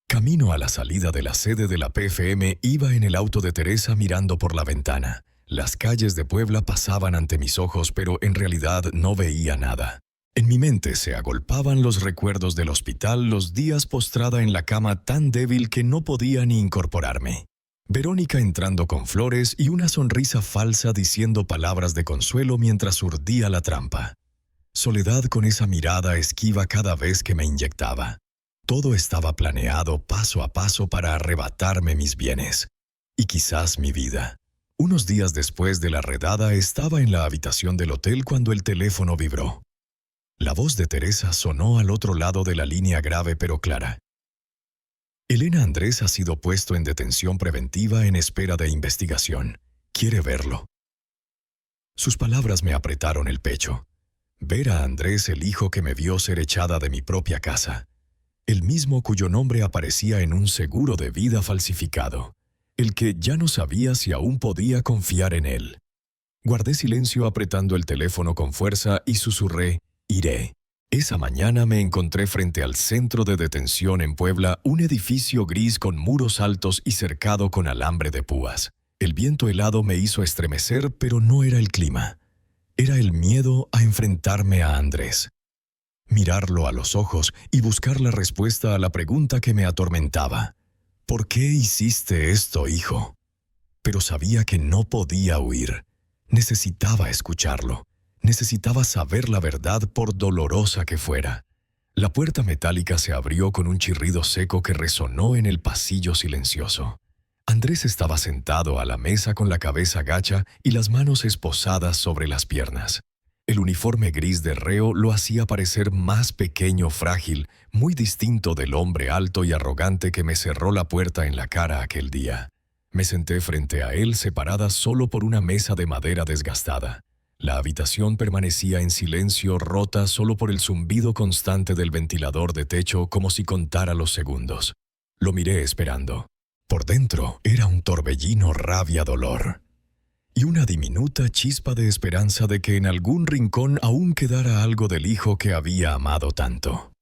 Camino a la salida de la sede de la PFM iba en el auto de Teresa mirando por la ventana. Las calles de Puebla pasaban ante mis ojos, pero en realidad no veía nada. En mi mente se agolpaban los recuerdos del hospital, los días postrada en la cama tan débil que no podía ni incorporarme. Verónica entrando con flores y una sonrisa falsa diciendo palabras de consuelo mientras urdía la trampa. Soledad con esa mirada esquiva cada vez que me inyectaba. Todo estaba planeado paso a paso para arrebatarme mis bienes. Y quizás mi vida. Unos días después de la redada estaba en la habitación del hotel cuando el teléfono vibró. La voz de Teresa sonó al otro lado de la línea grave pero clara. Elena Andrés ha sido puesto en detención preventiva en espera de investigación. ¿Quiere verlo? Sus palabras me apretaron el pecho. Ver a Andrés, el hijo que me vio ser echada de mi propia casa. El mismo cuyo nombre aparecía en un seguro de vida falsificado. El que ya no sabía si aún podía confiar en él. Guardé silencio apretando el teléfono con fuerza y susurré: iré. Esa mañana me encontré frente al centro de detención en Puebla, un edificio gris con muros altos y cercado con alambre de púas. El viento helado me hizo estremecer, pero no era el clima. Era el miedo a enfrentarme a Andrés. Mirarlo a los ojos y buscar la respuesta a la pregunta que me atormentaba. ¿Por qué hiciste esto, hijo? Pero sabía que no podía huir. Necesitaba escucharlo. Necesitaba saber la verdad por dolorosa que fuera. La puerta metálica se abrió con un chirrido seco que resonó en el pasillo silencioso. Andrés estaba sentado a la mesa con la cabeza gacha y las manos esposadas sobre las piernas. El uniforme gris de reo lo hacía parecer más pequeño, frágil, muy distinto del hombre alto y arrogante que me cerró la puerta en la cara aquel día. Me senté frente a él, separada solo por una mesa de madera desgastada. La habitación permanecía en silencio, rota solo por el zumbido constante del ventilador de techo, como si contara los segundos. Lo miré esperando. Por dentro era un torbellino rabia-dolor. Y una diminuta chispa de esperanza de que en algún rincón aún quedara algo del hijo que había amado tanto.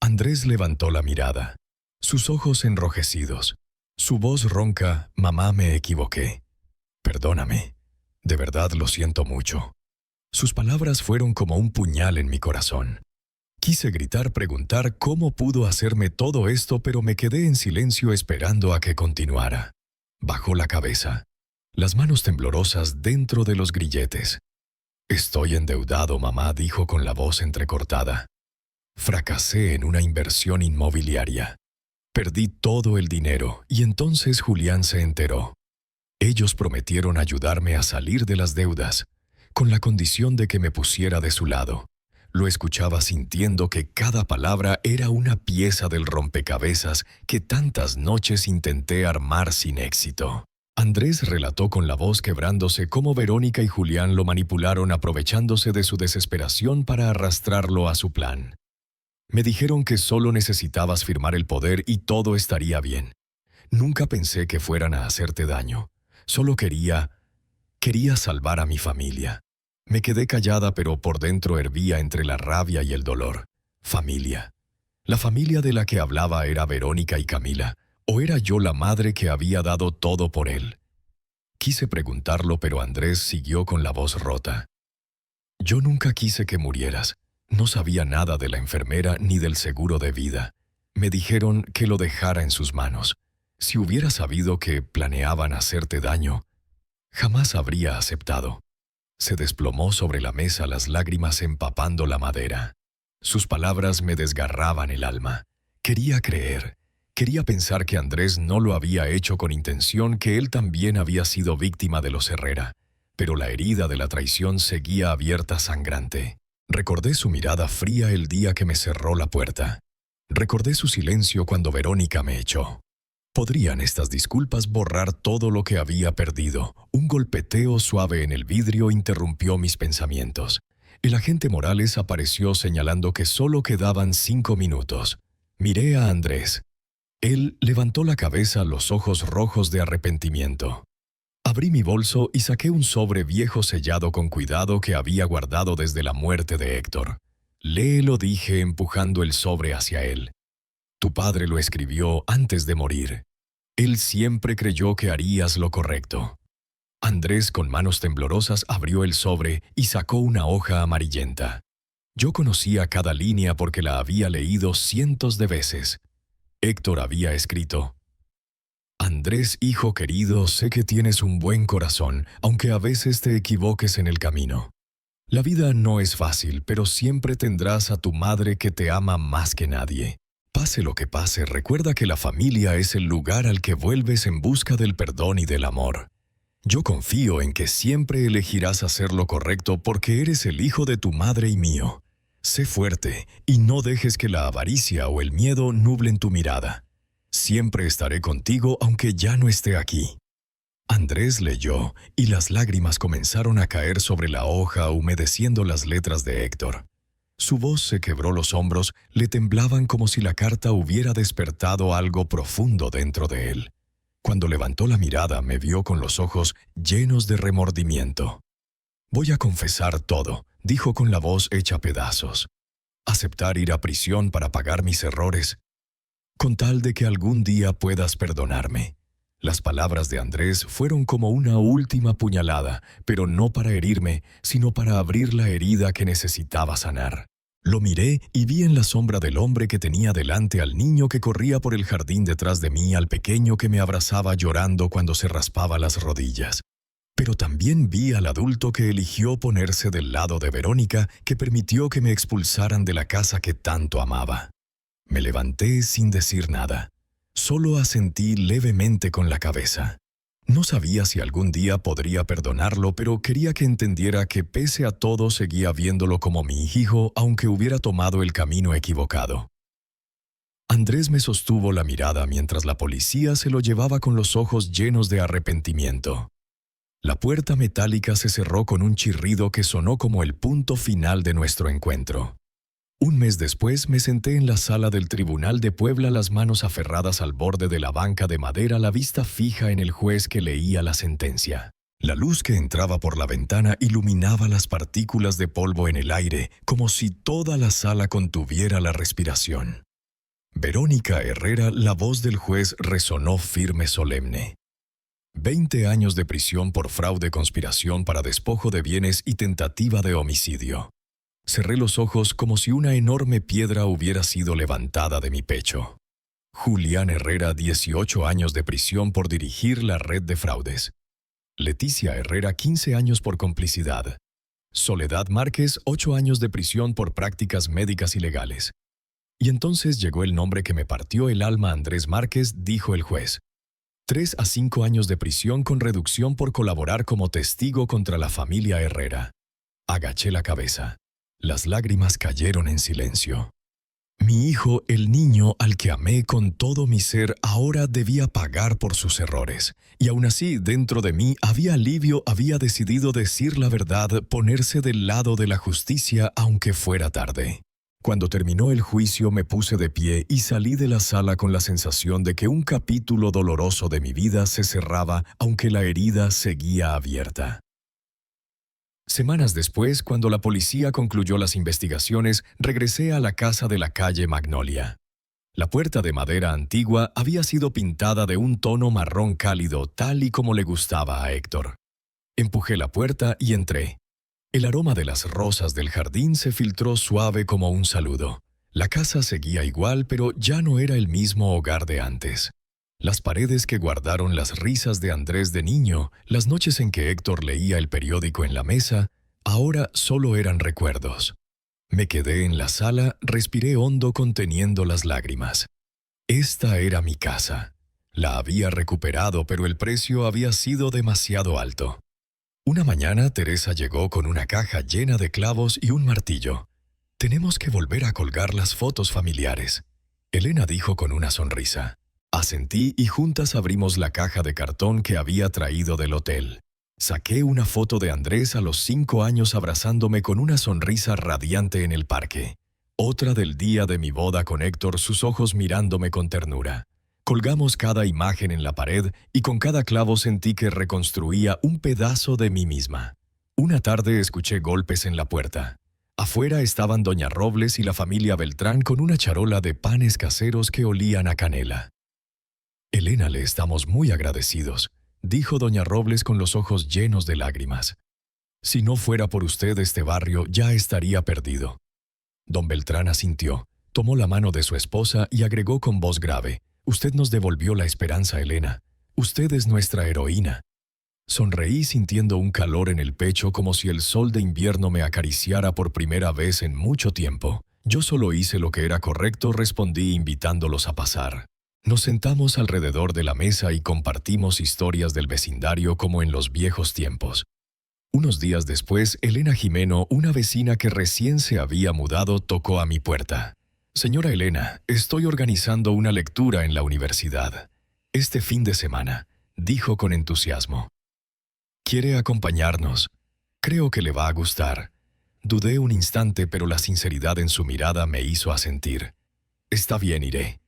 Andrés levantó la mirada, sus ojos enrojecidos, su voz ronca: «Mamá, me equivoqué. Perdóname. De verdad lo siento mucho». Sus palabras fueron como un puñal en mi corazón. Quise gritar, preguntar cómo pudo hacerme todo esto, pero me quedé en silencio esperando a que continuara. Bajó la cabeza, las manos temblorosas dentro de los grilletes. «Estoy endeudado, mamá», dijo con la voz entrecortada. «Fracasé en una inversión inmobiliaria. Perdí todo el dinero y entonces Julián se enteró. Ellos prometieron ayudarme a salir de las deudas, con la condición de que me pusiera de su lado». Lo escuchaba sintiendo que cada palabra era una pieza del rompecabezas que tantas noches intenté armar sin éxito. Andrés relató con la voz quebrándose cómo Verónica y Julián lo manipularon aprovechándose de su desesperación para arrastrarlo a su plan. Me dijeron que solo necesitabas firmar el poder y todo estaría bien. Nunca pensé que fueran a hacerte daño. Solo quería salvar a mi familia. Me quedé callada, pero por dentro hervía entre la rabia y el dolor. Familia. La familia de la que hablaba era Verónica y Camila. ¿O era yo la madre que había dado todo por él? Quise preguntarlo, pero Andrés siguió con la voz rota. Yo nunca quise que murieras. No sabía nada de la enfermera ni del seguro de vida. Me dijeron que lo dejara en sus manos. Si hubiera sabido que planeaban hacerte daño, jamás habría aceptado. Se desplomó sobre la mesa, las lágrimas empapando la madera. Sus palabras me desgarraban el alma. Quería creer. Quería pensar que Andrés no lo había hecho con intención, que él también había sido víctima de los Herrera. Pero la herida de la traición seguía abierta, sangrante. Recordé su mirada fría el día que me cerró la puerta. Recordé su silencio cuando Verónica me echó. ¿Podrían estas disculpas borrar todo lo que había perdido? Un golpeteo suave en el vidrio interrumpió mis pensamientos. El agente Morales apareció señalando que solo quedaban 5 minutos. Miré a Andrés. Él levantó la cabeza, los ojos rojos de arrepentimiento. Abrí mi bolso y saqué un sobre viejo sellado con cuidado que había guardado desde la muerte de Héctor. Léelo, dije, empujando el sobre hacia él. Tu padre lo escribió antes de morir. Él siempre creyó que harías lo correcto. Andrés, con manos temblorosas, abrió el sobre y sacó una hoja amarillenta. Yo conocía cada línea porque la había leído cientos de veces. Héctor había escrito: Andrés, hijo querido, sé que tienes un buen corazón, aunque a veces te equivoques en el camino. La vida no es fácil, pero siempre tendrás a tu madre que te ama más que nadie. Pase lo que pase, recuerda que la familia es el lugar al que vuelves en busca del perdón y del amor. Yo confío en que siempre elegirás hacer lo correcto porque eres el hijo de tu madre y mío. Sé fuerte y no dejes que la avaricia o el miedo nublen tu mirada. Siempre estaré contigo aunque ya no esté aquí. Andrés leyó y las lágrimas comenzaron a caer sobre la hoja, humedeciendo las letras de Héctor. Su voz se quebró, los hombros le temblaban como si la carta hubiera despertado algo profundo dentro de él. Cuando levantó la mirada, me vio con los ojos llenos de remordimiento. Voy a confesar todo, dijo con la voz hecha pedazos. Aceptar ir a prisión para pagar mis errores, con tal de que algún día puedas perdonarme. Las palabras de Andrés fueron como una última puñalada, pero no para herirme, sino para abrir la herida que necesitaba sanar. Lo miré y vi en la sombra del hombre que tenía delante al niño que corría por el jardín detrás de mí, al pequeño que me abrazaba llorando cuando se raspaba las rodillas. Pero también vi al adulto que eligió ponerse del lado de Verónica, que permitió que me expulsaran de la casa que tanto amaba. Me levanté sin decir nada. Solo asentí levemente con la cabeza. No sabía si algún día podría perdonarlo, pero quería que entendiera que pese a todo seguía viéndolo como mi hijo, aunque hubiera tomado el camino equivocado. Andrés me sostuvo la mirada mientras la policía se lo llevaba con los ojos llenos de arrepentimiento. La puerta metálica se cerró con un chirrido que sonó como el punto final de nuestro encuentro. Un mes después me senté en la sala del Tribunal de Puebla, las manos aferradas al borde de la banca de madera, la vista fija en el juez que leía la sentencia. La luz que entraba por la ventana iluminaba las partículas de polvo en el aire, como si toda la sala contuviera la respiración. Verónica Herrera, la voz del juez, resonó firme, solemne. 20 años de prisión por fraude, conspiración para despojo de bienes y tentativa de homicidio. Cerré los ojos como si una enorme piedra hubiera sido levantada de mi pecho. Julián Herrera, 18 años de prisión por dirigir la red de fraudes. Leticia Herrera, 15 años por complicidad. Soledad Márquez, 8 años de prisión por prácticas médicas ilegales. Y entonces llegó el nombre que me partió el alma: Andrés Márquez, dijo el juez. 3 a 5 años de prisión con reducción por colaborar como testigo contra la familia Herrera. Agaché la cabeza. Las lágrimas cayeron en silencio. Mi hijo, el niño al que amé con todo mi ser, ahora debía pagar por sus errores. Y aún así, dentro de mí había alivio, había decidido decir la verdad, ponerse del lado de la justicia aunque fuera tarde. Cuando terminó el juicio me puse de pie y salí de la sala con la sensación de que un capítulo doloroso de mi vida se cerraba aunque la herida seguía abierta. Semanas después, cuando la policía concluyó las investigaciones, regresé a la casa de la calle Magnolia. La puerta de madera antigua había sido pintada de un tono marrón cálido, tal y como le gustaba a Héctor. Empujé la puerta y entré. El aroma de las rosas del jardín se filtró suave como un saludo. La casa seguía igual, pero ya no era el mismo hogar de antes. Las paredes que guardaron las risas de Andrés de niño, las noches en que Héctor leía el periódico en la mesa, ahora solo eran recuerdos. Me quedé en la sala, respiré hondo conteniendo las lágrimas. Esta era mi casa. La había recuperado, pero el precio había sido demasiado alto. Una mañana Teresa llegó con una caja llena de clavos y un martillo. «Tenemos que volver a colgar las fotos familiares», Elena dijo con una sonrisa. Asentí y juntas abrimos la caja de cartón que había traído del hotel. Saqué una foto de Andrés a los 5 años abrazándome con una sonrisa radiante en el parque. Otra del día de mi boda con Héctor, sus ojos mirándome con ternura. Colgamos cada imagen en la pared y con cada clavo sentí que reconstruía un pedazo de mí misma. Una tarde escuché golpes en la puerta. Afuera estaban doña Robles y la familia Beltrán con una charola de panes caseros que olían a canela. «Elena, le estamos muy agradecidos», dijo doña Robles con los ojos llenos de lágrimas. «Si no fuera por usted, este barrio ya estaría perdido». Don Beltrán asintió, tomó la mano de su esposa y agregó con voz grave: «Usted nos devolvió la esperanza, Elena. Usted es nuestra heroína». Sonreí sintiendo un calor en el pecho como si el sol de invierno me acariciara por primera vez en mucho tiempo. Yo solo hice lo que era correcto, respondí invitándolos a pasar. Nos sentamos alrededor de la mesa y compartimos historias del vecindario como en los viejos tiempos. Unos días después, Elena Jimeno, una vecina que recién se había mudado, tocó a mi puerta. «Señora Elena, estoy organizando una lectura en la universidad. Este fin de semana», dijo con entusiasmo. «¿Quiere acompañarnos? Creo que le va a gustar». Dudé un instante, pero la sinceridad en su mirada me hizo asentir. «Está bien, iré».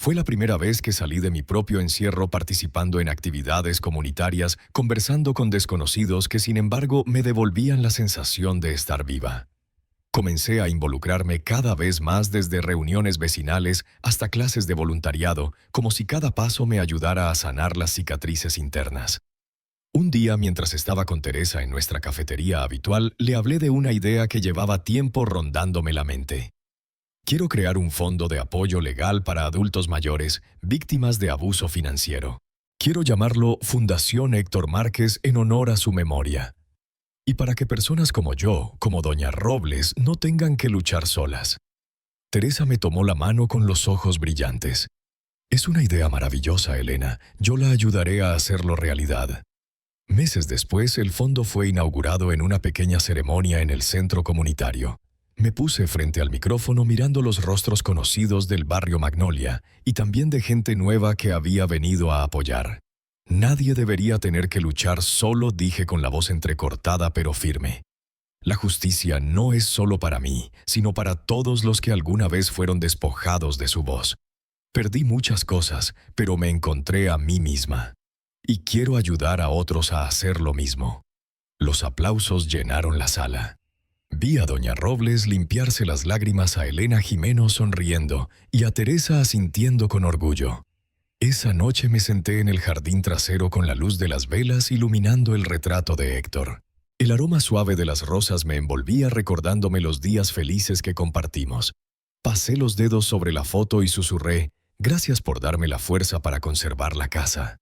Fue la primera vez que salí de mi propio encierro participando en actividades comunitarias, conversando con desconocidos que sin embargo me devolvían la sensación de estar viva. Comencé a involucrarme cada vez más desde reuniones vecinales hasta clases de voluntariado, como si cada paso me ayudara a sanar las cicatrices internas. Un día, mientras estaba con Teresa en nuestra cafetería habitual, le hablé de una idea que llevaba tiempo rondándome la mente. Quiero crear un fondo de apoyo legal para adultos mayores, víctimas de abuso financiero. Quiero llamarlo Fundación Héctor Márquez en honor a su memoria. Y para que personas como yo, como doña Robles, no tengan que luchar solas. Teresa me tomó la mano con los ojos brillantes. «Es una idea maravillosa, Elena. Yo la ayudaré a hacerlo realidad». Meses después, el fondo fue inaugurado en una pequeña ceremonia en el centro comunitario. Me puse frente al micrófono mirando los rostros conocidos del barrio Magnolia y también de gente nueva que había venido a apoyar. «Nadie debería tener que luchar solo», dije con la voz entrecortada pero firme. «La justicia no es solo para mí, sino para todos los que alguna vez fueron despojados de su voz. Perdí muchas cosas, pero me encontré a mí misma. Y quiero ayudar a otros a hacer lo mismo». Los aplausos llenaron la sala. Vi a doña Robles limpiarse las lágrimas, a Elena Jimeno sonriendo y a Teresa asintiendo con orgullo. Esa noche me senté en el jardín trasero con la luz de las velas iluminando el retrato de Héctor. El aroma suave de las rosas me envolvía recordándome los días felices que compartimos. Pasé los dedos sobre la foto y susurré: «Gracias por darme la fuerza para conservar la casa».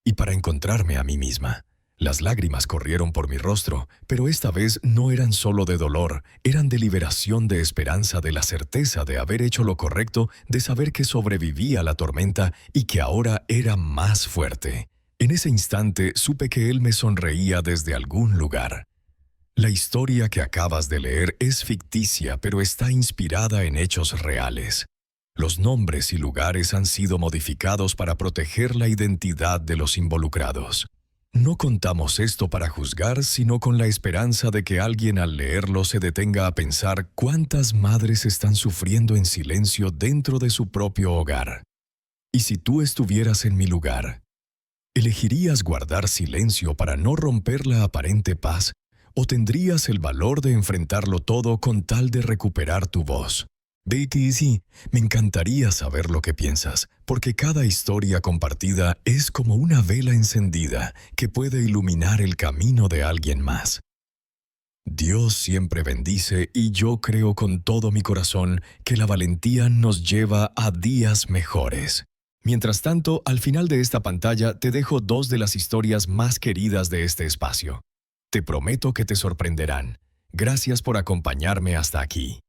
Y para encontrarme a mí misma. Las lágrimas corrieron por mi rostro, pero esta vez no eran solo de dolor, eran de liberación, de esperanza, de la certeza de haber hecho lo correcto, de saber que sobreviví a la tormenta y que ahora era más fuerte. En ese instante supe que él me sonreía desde algún lugar. La historia que acabas de leer es ficticia, pero está inspirada en hechos reales. Los nombres y lugares han sido modificados para proteger la identidad de los involucrados. No contamos esto para juzgar, sino con la esperanza de que alguien al leerlo se detenga a pensar cuántas madres están sufriendo en silencio dentro de su propio hogar. ¿Y si tú estuvieras en mi lugar? ¿Elegirías guardar silencio para no romper la aparente paz? ¿O tendrías el valor de enfrentarlo todo con tal de recuperar tu voz? Beatty, sí, me encantaría saber lo que piensas, porque cada historia compartida es como una vela encendida que puede iluminar el camino de alguien más. Dios siempre bendice y yo creo con todo mi corazón que la valentía nos lleva a días mejores. Mientras tanto, al final de esta pantalla te dejo 2 de las historias más queridas de este espacio. Te prometo que te sorprenderán. Gracias por acompañarme hasta aquí.